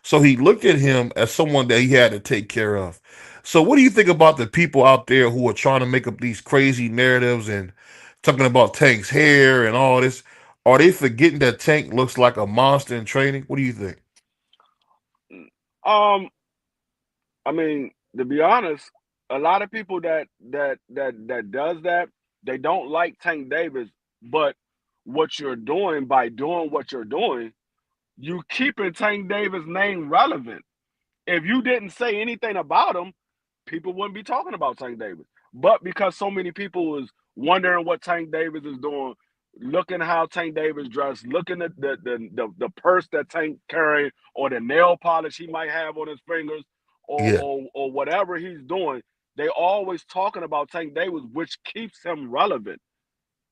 So he looked at him as someone that he had to take care of. So what do you think about the people out there who are trying to make up these crazy narratives and talking about Tank's hair and all this? Are they forgetting that Tank looks like a monster in training? What do you think? Um, to be honest, a lot of people that does that, they don't like Tank Davis, but what you're doing by doing what you're doing, you keeping Tank Davis' name relevant. If you didn't say anything about him, people wouldn't be talking about Tank Davis. But because so many people is wondering what Tank Davis is doing, looking how Tank Davis dressed, looking at the purse that Tank carrying, or the nail polish he might have on his fingers, Yeah. or whatever he's doing, they always talking about Tank Davis, which keeps him relevant.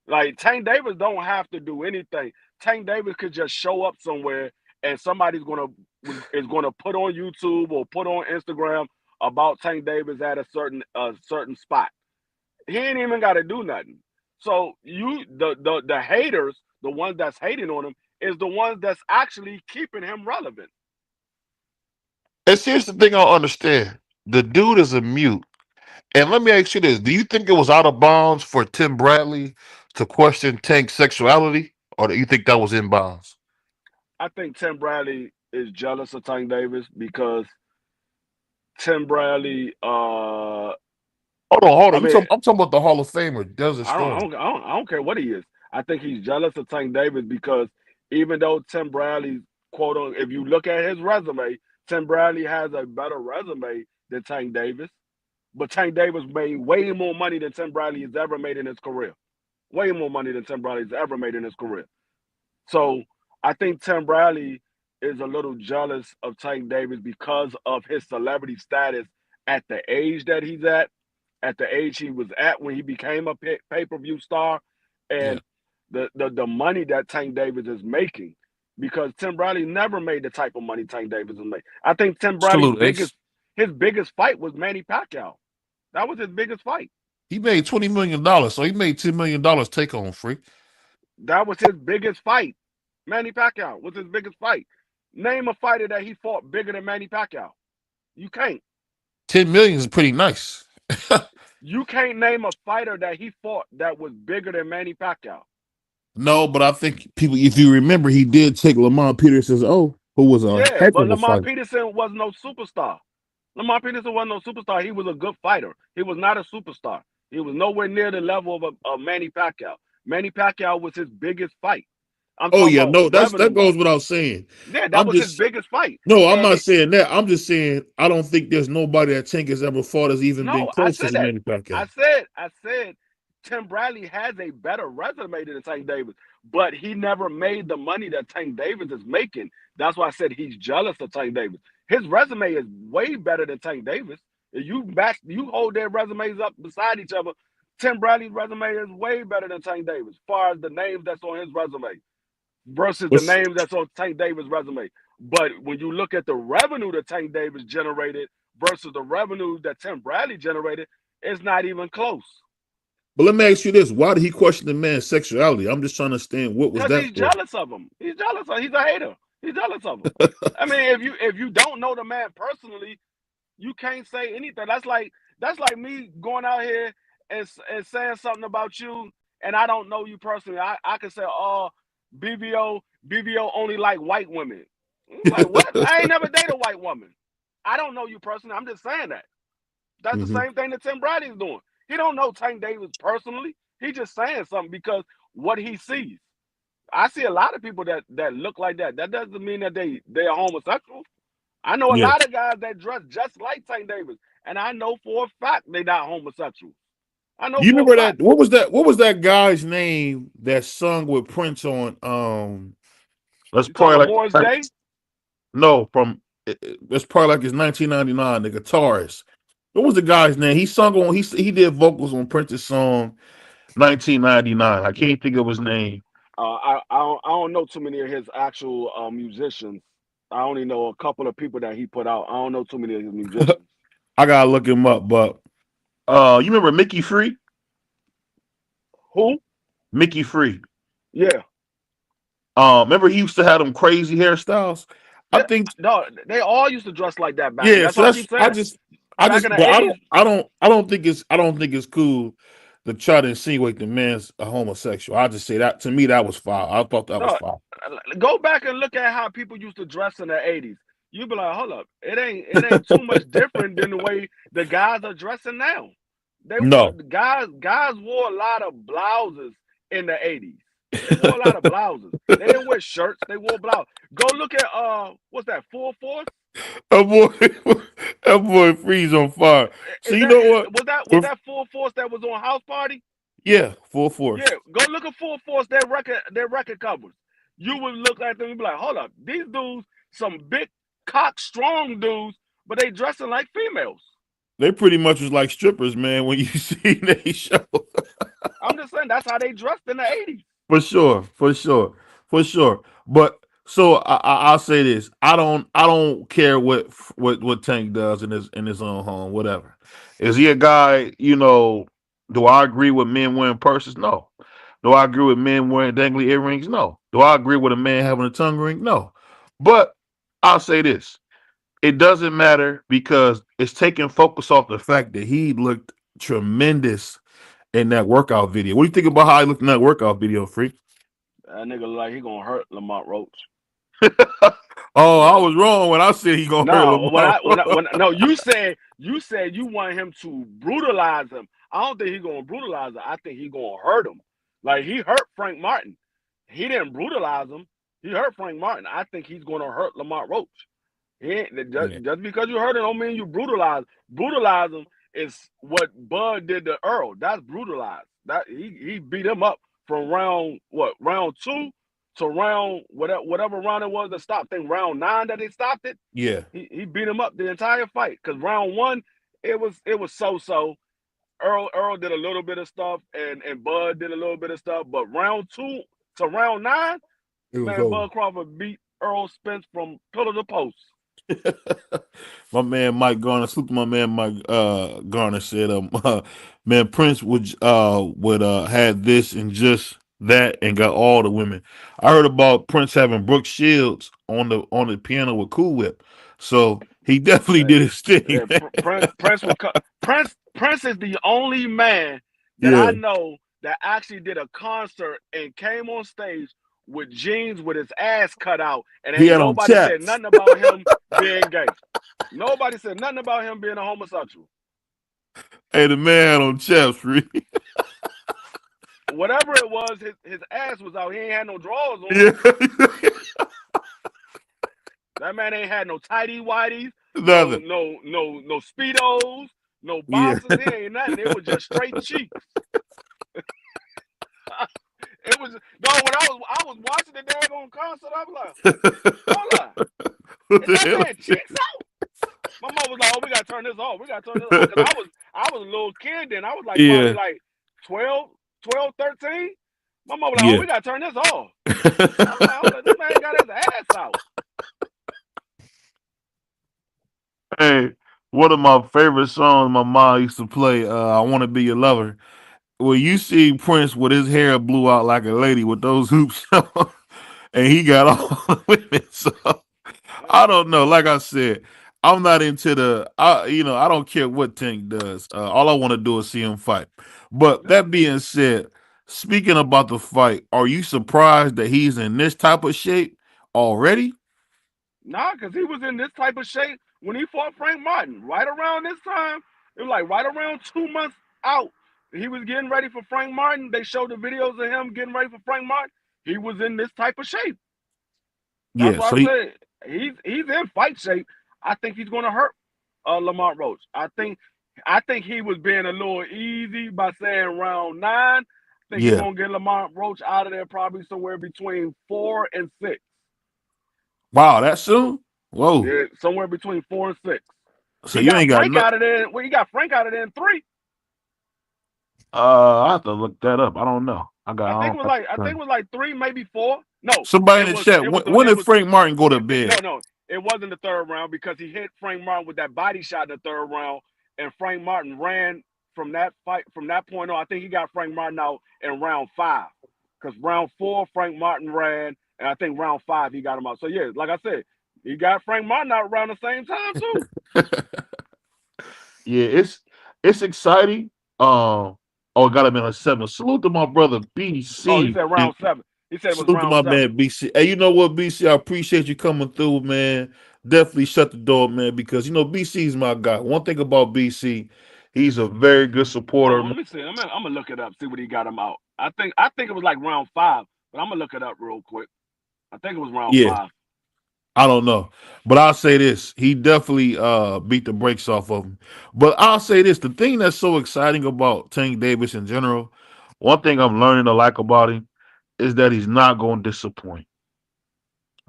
Like Tank Davis don't have to do anything. Tank Davis could just show up somewhere and somebody's gonna put on YouTube or put on Instagram about Tank Davis at a certain spot. He ain't even got to do nothing. So the haters, the ones that's hating on him, is the ones that's actually keeping him relevant. And here's the thing I don't understand. The dude is a mute. And let me ask you this. Do you think it was out of bounds for Tim Bradley to question Tank's sexuality? Or do you think that was in bounds? I think Tim Bradley is jealous of Tank Davis because Tim Bradley, Hold on. I mean, I'm talking about the Hall of Famer, Desert I don't, I Storm. don't, I don't, I don't care what he is. I think he's jealous of Tank Davis because even though Tim Bradley, quote on, if you look at his resume, Tim Bradley has a better resume than Tank Davis. But Tank Davis made way more money than Tim Bradley has ever made in his career. Way more money than Tim Bradley's ever made in his career. So I think Tim Bradley is a little jealous of Tank Davis because of his celebrity status at the age that he's at the age he was at when he became a pay-per-view star, Yeah. and the money that Tank Davis is making. Because Tim Bradley never made the type of money Tank Davis is making. I think Tim Bradley's Salute, Ace. his biggest fight was Manny Pacquiao. That was his biggest fight. He made $20 million, so he made $10 million take home free. That was his biggest fight. Manny Pacquiao was his biggest fight. Name a fighter that he fought bigger than Manny Pacquiao. You can't. 10 million is pretty nice. You can't name a fighter that he fought that was bigger than Manny Pacquiao. No, but I think people, if you remember, he did take Lamont Peterson's who was a Yeah, heck but of a Lamont fighter. Peterson was no superstar. Lamont Peterson wasn't no superstar. He was a good fighter. He was not a superstar. He was nowhere near the level of Manny Pacquiao. Manny Pacquiao was his biggest fight. I'm Oh talking yeah, about no, that revenue goes wise. without saying. Yeah, that I'm was his just biggest fight. no, I'm And not saying that. I'm just saying I don't think there's nobody that Tank has ever fought has even been no, I close said to that. Manny Pacquiao. I said Tim Bradley has a better resume than Tank Davis, but he never made the money that Tank Davis is making. That's why I said he's jealous of Tank Davis. His resume is way better than Tank Davis. If you hold their resumes up beside each other, Tim Bradley's resume is way better than Tank Davis, as far as the names that's on his resume versus the What's names that's on Tank Davis' resume. But when you look at the revenue that Tank Davis generated versus the revenue that Tim Bradley generated, it's not even close. But let me ask you this: why did he question the man's sexuality? I'm just trying to understand what was Because that he's for. jealous of him. He's jealous of him. He's a hater. He's jealous of him. I mean, if you don't know the man personally, you can't say anything. That's like me going out here and saying something about you, and I don't know you personally. I can say, oh, BVO only like white women. I'm like, what? I ain't never dated a white woman. I don't know you personally. I'm just saying that. That's the Mhm. same thing that Tim Bradley's doing. He don't know Tank Davis personally. He just saying something because what he sees. I see a lot of people that look like that. That doesn't mean that they are homosexual. I know a Yeah. lot of guys that dress just like Tank Davis, and I know for a fact they not homosexual. I know You for a remember fact. that? What was that? What was that guy's name that sung with Prince on? That's You talking probably about like Morris Day? no, from it's probably like his 1999. The guitarist. What was the guy's name? He sung on. He did vocals on Prince's song 1999. I can't think of his name. I don't know too many of his actual musicians. I only know a couple of people that he put out. I don't know too many of his musicians. I gotta look him up. But you remember Mickey Free? Who? Mickey Free. Yeah. Remember he used to have them crazy hairstyles. I Yeah. think No, they all used to dress like that back. yeah. That's So why I that's keep saying I back just in the but 80s. I don't think it's cool to try to insinuate the man's a homosexual. I just say that to me that was foul. I thought that was No, foul. go back and look at how people used to dress in the 80s. You be like, hold up, it ain't too much different than the way the guys are dressing now. No, The guys wore a lot of blouses in the 80s. They wore a lot of blouses. They didn't wear shirts, they wore blouses. Go look at what's that, Full Force? that boy, that boy Freeze on fire. So Is you that know what? was that Full Force that was on House Party? Yeah, full Yeah, force. go look at Full Force, their record covers. You would look at them and be like, hold up, these dudes, some big cock strong dudes, but they dressing like females. They pretty much was like strippers, man. When you see they show, I'm just saying that's how they dressed in the 80s. for sure, for sure, for sure. But so I'll say this: I don't care what Tank does in his own home. Whatever. Is he a guy? You know, do I agree with men wearing purses? No. Do I agree with men wearing dangly earrings? No. Do I agree with a man having a tongue ring? No. But I'll say this: it doesn't matter because it's taking focus off the fact that he looked tremendous in that workout video. What do you think about how he looked in that workout video, Freak? That nigga look like he gonna hurt Lamont Roach. Oh, I was wrong when I said he gonna hurt No, Lamar. no, you said you want him to brutalize him. I don't think he's gonna brutalize him. I think he's gonna hurt him. Like he hurt Frank Martin. He didn't brutalize him. He hurt Frank Martin. I think he's gonna hurt Lamont Roach. He ain't, Yeah. just because you hurt him don't mean you brutalize. Brutalize him is what Bud did to Earl. That's brutalized. That he beat him up from round 2 to round whatever round it was that stopped. I think round 9 that they stopped it. Yeah. He beat him up the entire fight because round 1 it was so. Earl did a little bit of stuff and Bud did a little bit of stuff, but round 2 to round 9, It was man, over. Bud Crawford beat Earl Spence from pillar to post. My man Mike Garner, salute to my man Mike Garner said, man, Prince would had this and just that and got all the women. I heard about Prince having Brooke Shields on the piano with Cool Whip, so he definitely did his thing. Prince is the only man that Yeah. I know that actually did a concert and came on stage with jeans with his ass cut out, and He ain't had on nobody said chaps. nothing about him being gay. Nobody said nothing about him being a homosexual. Hey, the man had on chaps, Freak. Whatever it was, his ass was out. He ain't had no drawers on. Yeah. That man ain't had no tighty whities, Nothing. no speedos, no Yeah. boxes. He ain't nothing. It was just straight cheeks. It was when I was watching the daggone concert, I was like, hold on, What is the that hell? man cheeks out? My mom was like, oh, we gotta turn this off. We gotta turn this off. Cause I was a little kid then. I was like Yeah. probably like 12, 13. My mom was like, Yeah. oh, we gotta turn this off. I was like, this man got his ass out. Hey, One of my favorite songs my mom used to play, I Wanna Be Your Lover. Well, you see Prince with his hair blew out like a lady with those hoops on, and he got all the women. So I don't know. Like I said, I'm not into I don't care what Tank does. All I want to do is see him fight. But Yeah. that being said, speaking about the fight, are you surprised that he's in this type of shape already? Nah, because he was in this type of shape when he fought Frank Martin. Right around this time, it was like right around 2 months out. He was getting ready for Frank Martin. They showed the videos of him getting ready for Frank Martin. He was in this type of shape. That's Yeah. why So I he, said he's in fight shape. I think he's going to hurt Lamont Roach. I think he was being a little easy by saying round 9. I think he's yeah. going to get Lamont Roach out of there probably somewhere between 4 and 6. Wow, that soon? Whoa. Yeah, somewhere between 4 and 6. So He you got ain't got Frank no. out of there. Well, he got Frank out of there in 3. I have to look that up. I don't know. I I think don't it was have like I think time. it was like 3, maybe 4. No, Somebody in it the was chat. it was When it did was Frank Martin go to no, bed? no, it wasn't the 3rd round because he hit Frank Martin with that body shot in the 3rd round, and Frank Martin ran from that fight from that point on. I think he got Frank Martin out in round 5 because round 4 Frank Martin ran, and I think round 5 he got him out. So yeah, like I said, he got Frank Martin out around the same time too. Yeah, it's exciting. Oh, it gotta be on 7. Salute to my brother Oh, he BC. said And round 7. He said it was salute to round my 7. man BC. Hey, you know what, BC? I appreciate you coming through, man. Definitely shut the door, man, because BC's my guy. One thing about BC, he's a very good Hold supporter, on, man. let me see. I'm gonna look it up, see what he got him out. I think it was like round 5, but I'm gonna look it up real quick. I think it was round Yeah. 5. I don't know. But I'll say this. He definitely beat the brakes off of him. But I'll say this. The thing that's so exciting about Tank Davis in general, one thing I'm learning to like about him is that he's not going to disappoint.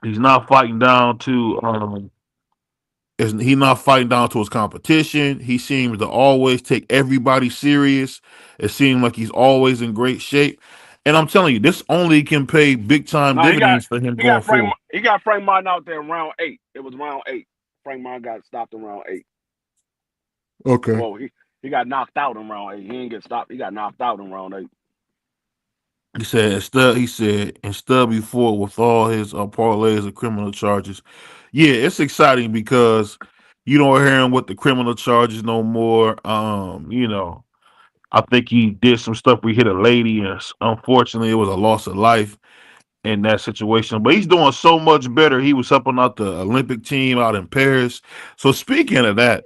He's not fighting down to he's not fighting down to his competition. He seems to always take everybody serious. It seems like he's always in great shape. And I'm telling you, this only can pay big time No, he got dividends for him he going got forward. Frank Martin out there in round 8. It was round 8. Frank Martin got stopped in round 8. Okay. Well, he got knocked out in round 8. He didn't get stopped. He got knocked out in round 8. He said instead before with all his parlays and criminal charges. Yeah, it's exciting because you don't hear him with the criminal charges no more. I think he did some stuff where he hit a lady, and unfortunately, it was a loss of life in that situation. But he's doing so much better. He was helping out the Olympic team out in Paris. So speaking of that,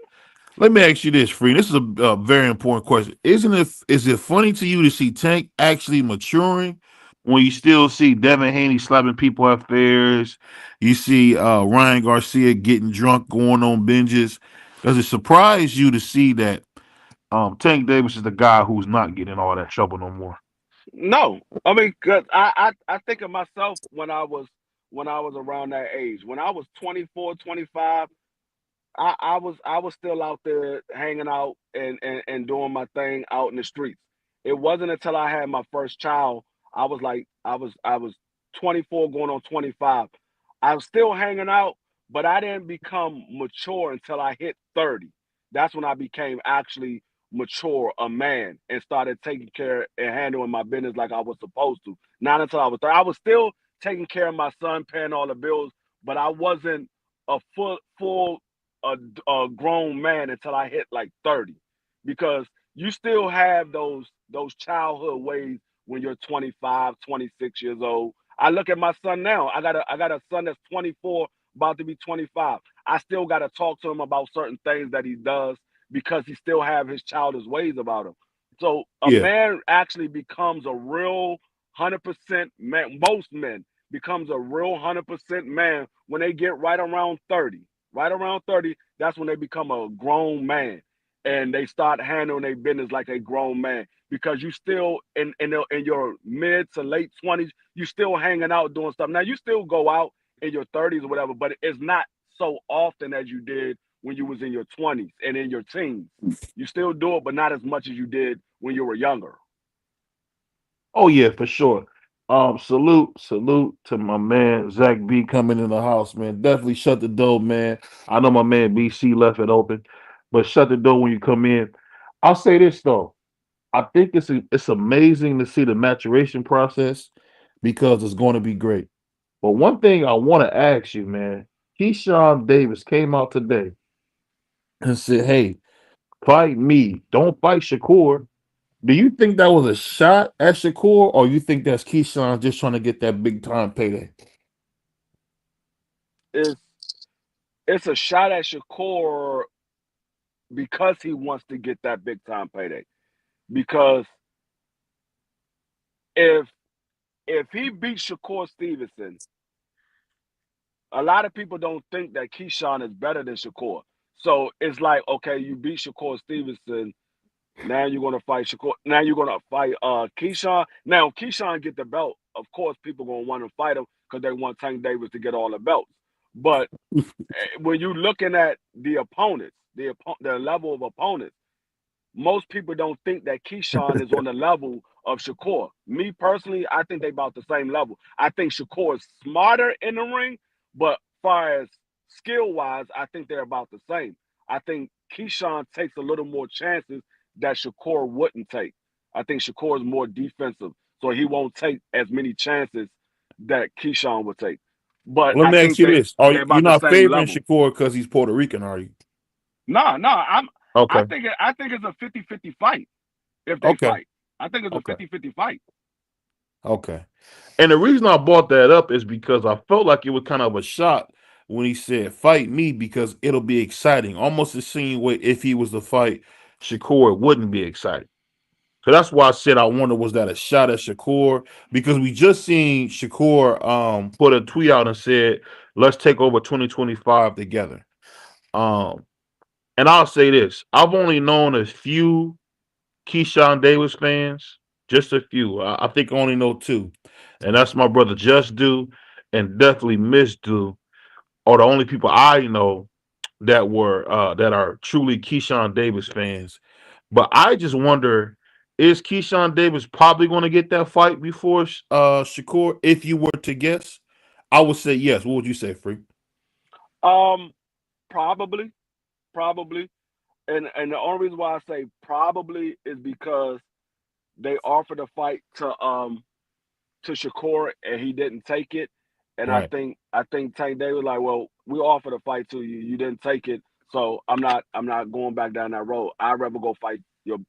let me ask you this, Free. This is a very important question. Is it funny to you to see Tank actually maturing when you still see Devin Haney slapping people at fairs? You see Ryan Garcia getting drunk, going on binges. Does it surprise you to see that Tank Davis is the guy who's not getting all that trouble no more? No, I mean, cause I think of myself when I was around that age. When I was 24, 25, I was still out there hanging out and doing my thing out in the streets. It wasn't until I had my first child, I was 24 going on 25. I was still hanging out, but I didn't become mature until I hit 30. That's when I became actually mature, a man, and started taking care and handling my business like I was supposed to. Not until I was 30. I was still taking care of my son, paying all the bills, but I wasn't a full a, a grown man until I hit like 30, because you still have those childhood ways when you're 25, 26 years old. I look at my son now. I got a son that's 24, about to be 25. I still got to talk to him about certain things that he does because he still have his childish ways about him. So a Yeah. man actually becomes a real 100% man. Most men becomes a real 100% man when they get right around 30. Right around 30, that's when they become a grown man and they start handling their business like a grown man, because you still in your mid to late 20s, you still hanging out doing stuff. Now you still go out in your 30s or whatever, but it's not so often as you did when you was in your 20s and in your teens. You still do it, but not as much as you did when you were younger. Oh yeah, for sure. Salute to my man Zach B coming in the house, man. Definitely shut the door, man. I know my man BC left it open. but shut the door when you come in. I'll say this though. I think it's amazing to see the maturation process because it's going to be great. But one thing I want to ask you, man, Keyshawn Davis came out today and said, "Hey, fight me. Don't fight Shakur." Do you think that was a shot at Shakur, or you think that's Keyshawn just trying to get that big time payday? It's it's a shot at Shakur because he wants to get that big time payday. Because if he beats Shakur Stevenson, a lot of people don't think that Keyshawn is better than Shakur. So it's like, okay, you beat Shakur Stevenson. Now you're gonna fight Shakur. Now you're gonna fight Keyshawn. Now if Keyshawn get the belt, of course people gonna want to fight him because they want Tank Davis to get all the belts. But when you're looking at the opponents, the level of opponents, most people don't think that Keyshawn is on the level of Shakur. Me personally, I think they about the same level. I think Shakur is smarter in the ring, but far as skill wise, I think they're about the same. I think Keyshawn takes a little more chances that Shakur wouldn't take. I think Shakur is more defensive, so he won't take as many chances that Keyshawn would take. But Let I me ask think you this: they're you're about the not same favoring level. Shakur because he's Puerto Rican, are you? No, no, Okay, I think it's a 50-50 fight if they okay, fight. I think it's a okay, 50-50 fight. okay. And the reason I brought that up is because I felt like it was kind of a shot when he said "fight me" because it'll be exciting, almost the same way if he was to fight Shakur, it wouldn't be exciting. So that's why I said I wonder was that a shot at Shakur because we just seen Shakur put a tweet out and said let's take over 2025 together. Um and I'll say this: I've only known a few Keyshawn Davis fans, just a few. I think I only know two, and that's my brother Just Do and definitely Miss Do are the only people I know that are truly Keyshawn Davis fans. But I just wonder, is Keyshawn Davis probably going to get that fight before Shakur? If you were to guess, I would say yes. What would you say, Freak? Um, probably, probably, and the only reason why I say probably is because they offered a fight to Shakur and he didn't take it, and Right. I think Tank Davis like, well, we offered a fight to you, you didn't take it, so I'm not going back down that road. I'd rather go fight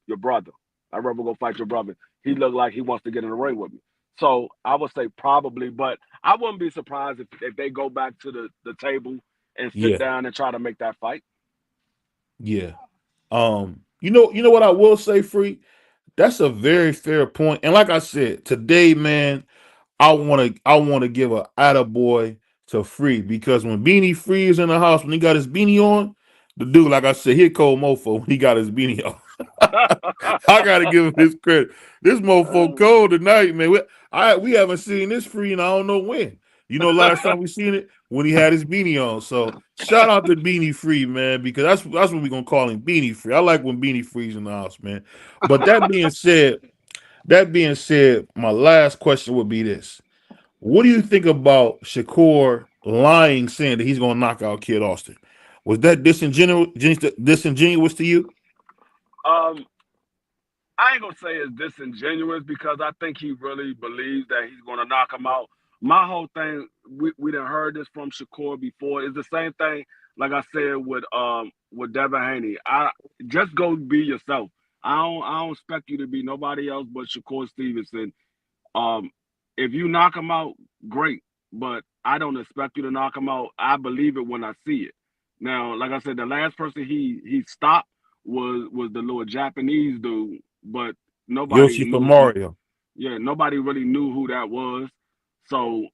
your brother. I'd rather go fight your brother. He looked like he wants to get in the ring with me. So I would say probably, but I wouldn't be surprised if they go back to the table and sit Yeah. down and try to make that fight. Yeah. You know what I will say, Freak? That's a very fair point. And like I said, today, man, I wanna give a attaboy to Free because when Beanie Free is in the house, when he got his beanie on, the dude, like I said, he a cold mofo when he got his beanie on. I gotta give him his credit. This mofo cold tonight, man. We haven't seen this Free in I don't know when. You know, last time we seen it when he had his beanie on. So shout out to Beanie Free, man, because that's what we gonna call him, Beanie Free. I like when Beanie Free's in the house, man. But that being said, my last question would be this. What do you think about Shakur lying, saying that he's going to knock out Kid Austin? Was that disingenuous to you? um, I ain't gonna say it's disingenuous because I think he really believes that he's gonna knock him out. My whole thing, we done heard this from Shakur before. It's the same thing, like I said with Devin Haney. I just go be yourself. I don't expect you to be nobody else but Shakur Stevenson. Um, if you knock him out, great. But I don't expect you to knock him out. I believe it when I see it. Now, like I said, the last person he stopped was the little Japanese dude, but nobody Yoshi from knew. Mario. Yeah, nobody really knew who that was. So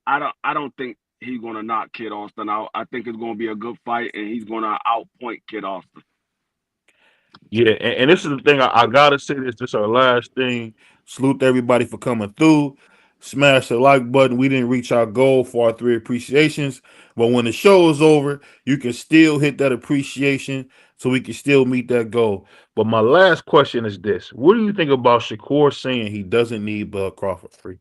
I don't think he's gonna knock Kid Austin out. I think it's gonna be a good fight, and he's gonna outpoint Kid Austin. Yeah, and this is the thing. I gotta say this. This is our last thing. Salute to everybody for coming through. Smash the like button. We didn't reach our goal for our 3 appreciations, but when the show is over, you can still hit that appreciation, so we can still meet that goal. But my last question is this: what do you think about Shakur saying he doesn't need Bud Crawford free?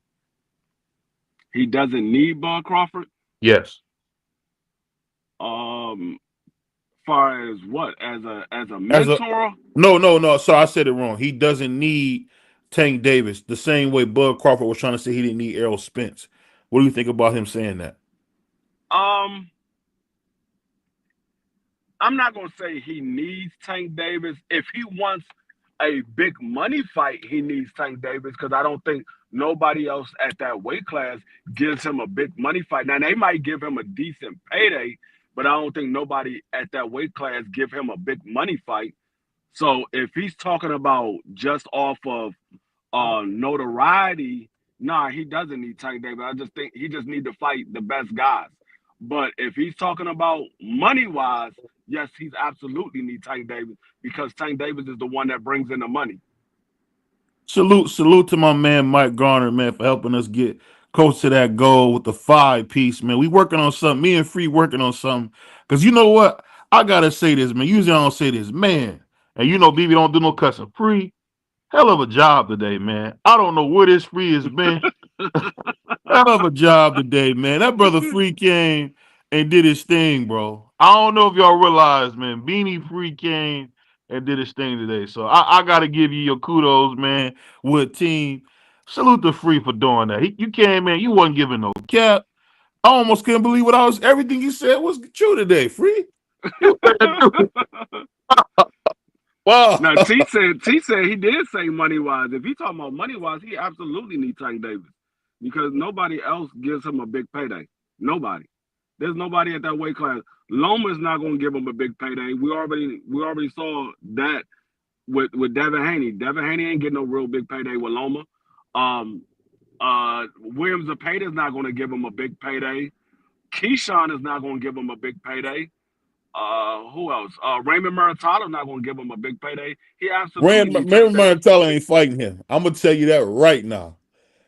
He doesn't need Bud Crawford. Yes. Um, far as what? As a As a mentor? no. Sorry, I said it wrong. He doesn't need Tank Davis the same way Bud Crawford was trying to say he didn't need Errol Spence. What do you think about him saying that? Um, I'm not gonna say he needs Tank Davis. If he wants a big money fight, he needs Tank Davis because I don't think nobody else at that weight class gives him a big money fight. Now they might give him a decent payday, but I don't think nobody at that weight class give him a big money fight. So if he's talking about just off of notoriety, nah, he doesn't need Tank Davis. I just think he just need to fight the best guys. But if he's talking about money wise, yes, he's absolutely need Tank Davis because Tank Davis is the one that brings in the money. Salute to my man Mike Garner, man, for helping us get close to that goal with the 5-piece, man. We working on something. Me and Free working on something. Cause you know what? I gotta say this, man. Usually I don't say this, man. And you know, BB don't do no cussing. Free, hell of a job today, man. I don't know where this Free has been. Hell of a job today, man. That brother Free came and did his thing, bro. I don't know if y'all realize, man. Beanie Free came and did his thing today. So I got to give you your kudos, man, with team. Salute to Free for doing that. You came in, you wasn't giving no cap. I almost couldn't believe what everything you said was true today, Free. Wow. Now T said he did say money wise. If he talking about money wise, he absolutely needs Tank Davis because nobody else gives him a big payday. Nobody. There's nobody at that weight class. Loma is not going to give him a big payday. We already saw that with Devin Haney. Devin Haney ain't getting no real big payday with Loma. Williams Zepeda is not going to give him a big payday. Keyshawn is not going to give him a big payday. Who else? Raymond Muratalo is not going to give him a big payday. He absolutely. Raymond Muratalo ain't fighting him. I'm gonna tell you that right now.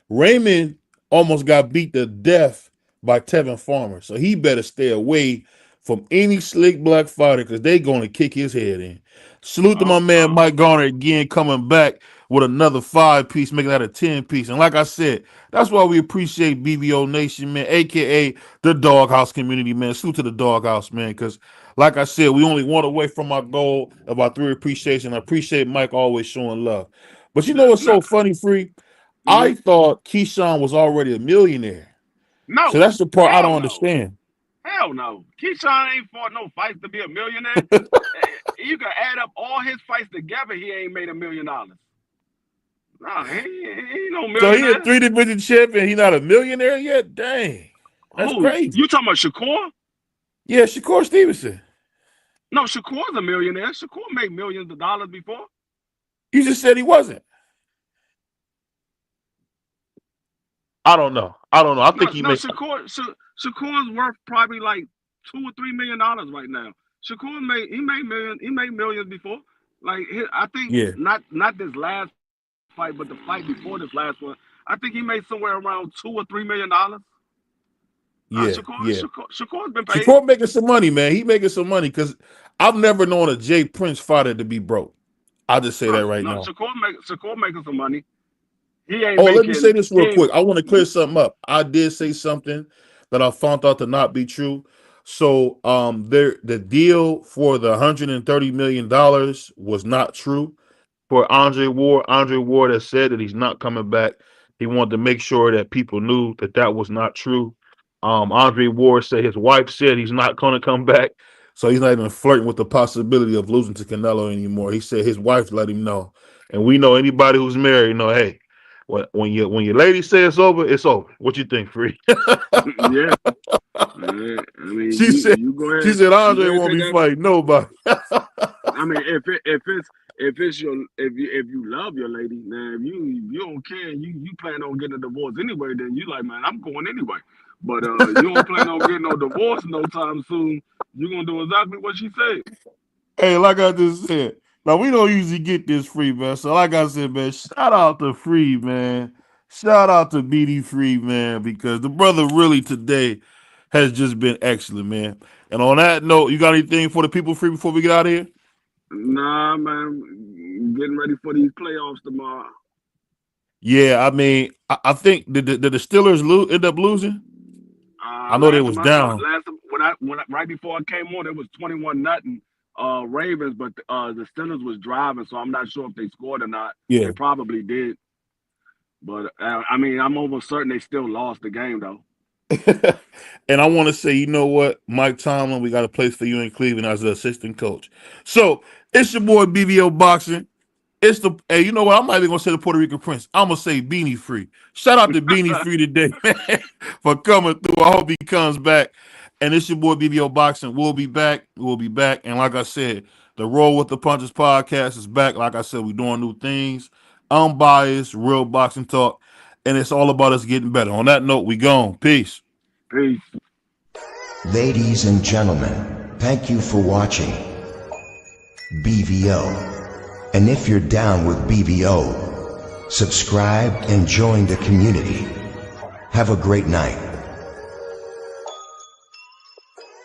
Raymond almost got beat to death by Tevin Farmer, so he better stay away from any slick black fighter because they gonna kick his head in. Salute to my man Mike Garner again, coming back with another 5-piece, making that a 10-piece. And like I said, that's why we appreciate BBO Nation, man, aka the Doghouse community, man. Salute to the Doghouse, man, because like I said, we only one away from our goal of our 3 appreciation. I appreciate Mike always showing love. But you know what's so funny, Free? I thought Keyshawn was already a millionaire. No. So that's the part I don't understand. Hell no. Keyshawn ain't fought no fights to be a millionaire. You can add up all his fights together, he ain't made $1 million. Nah, he ain't no millionaire. So he a 3-division champion, he not a millionaire yet? Dang. That's crazy. You talking about Shakur? Yeah, Shakur Stevenson. No, Shakur's a millionaire. Shakur made millions of dollars before. You just said he wasn't. I don't know. I think he made Shakur's worth probably like $2 or $3 million right now. Shakur made millions before. Like I think not this last fight, but the fight before this last one. I think he made somewhere around $2 or $3 million. Shakur's been paid. Shakur making some money, man. He making some money because I've never known a Jay Prince fighter to be broke. I'll just say that right now. Shakur making some money. He ain't let me say this real quick. I want to clear something up. I did say something that I found out to not be true. So the deal for the $130 million was not true for Andre Ward. Andre Ward has said that he's not coming back. He wanted to make sure that people knew that was not true. Andre Ward said his wife said he's not going to come back. So he's not even flirting with the possibility of losing to Canelo anymore. He said his wife let him know. And we know anybody who's married know, hey, when your lady says it's over, it's over. What you think, Free? Yeah. I mean, she said Andre won't be fighting nobody. I mean, if you love your lady, man, if you don't care, you plan on getting a divorce anyway, then you like, man, I'm going anyway. But you don't plan on getting no divorce no time soon. You're gonna do exactly what she said. Hey, like I just said, now we don't usually get this, Free, man. So like I said, man, shout out to Free, man. Shout out to BD Free, man, because the brother really today has just been excellent, man. And on that note, you got anything for the people, Free, before we get out of here? Nah, man. Getting ready for these playoffs tomorrow. Yeah, I mean, I think did the Steelers end up losing? I know they was down. Right before I came on, it was 21-0 Ravens, but the Steelers was driving, so I'm not sure if they scored or not. Yeah. They probably did. But, I mean, I'm almost certain they still lost the game, though. And I want to say, you know what, Mike Tomlin, we got a place for you in Cleveland as the assistant coach. So it's your boy BVO Boxing. It's the, hey, you know what? I'm not even gonna say the Puerto Rican Prince. I'm gonna say Beanie Free. Shout out to Beanie Free today, man, for coming through. I hope he comes back. And it's your boy BVO Boxing. We'll be back. We'll be back. And like I said, the Roll with the Punches podcast is back. Like I said, we're doing new things, unbiased, real boxing talk, and it's all about us getting better. On that note, we gone. Peace. Peace. Ladies and gentlemen, thank you for watching BVO. And if you're down with BVO, subscribe and join the community. Have a great night.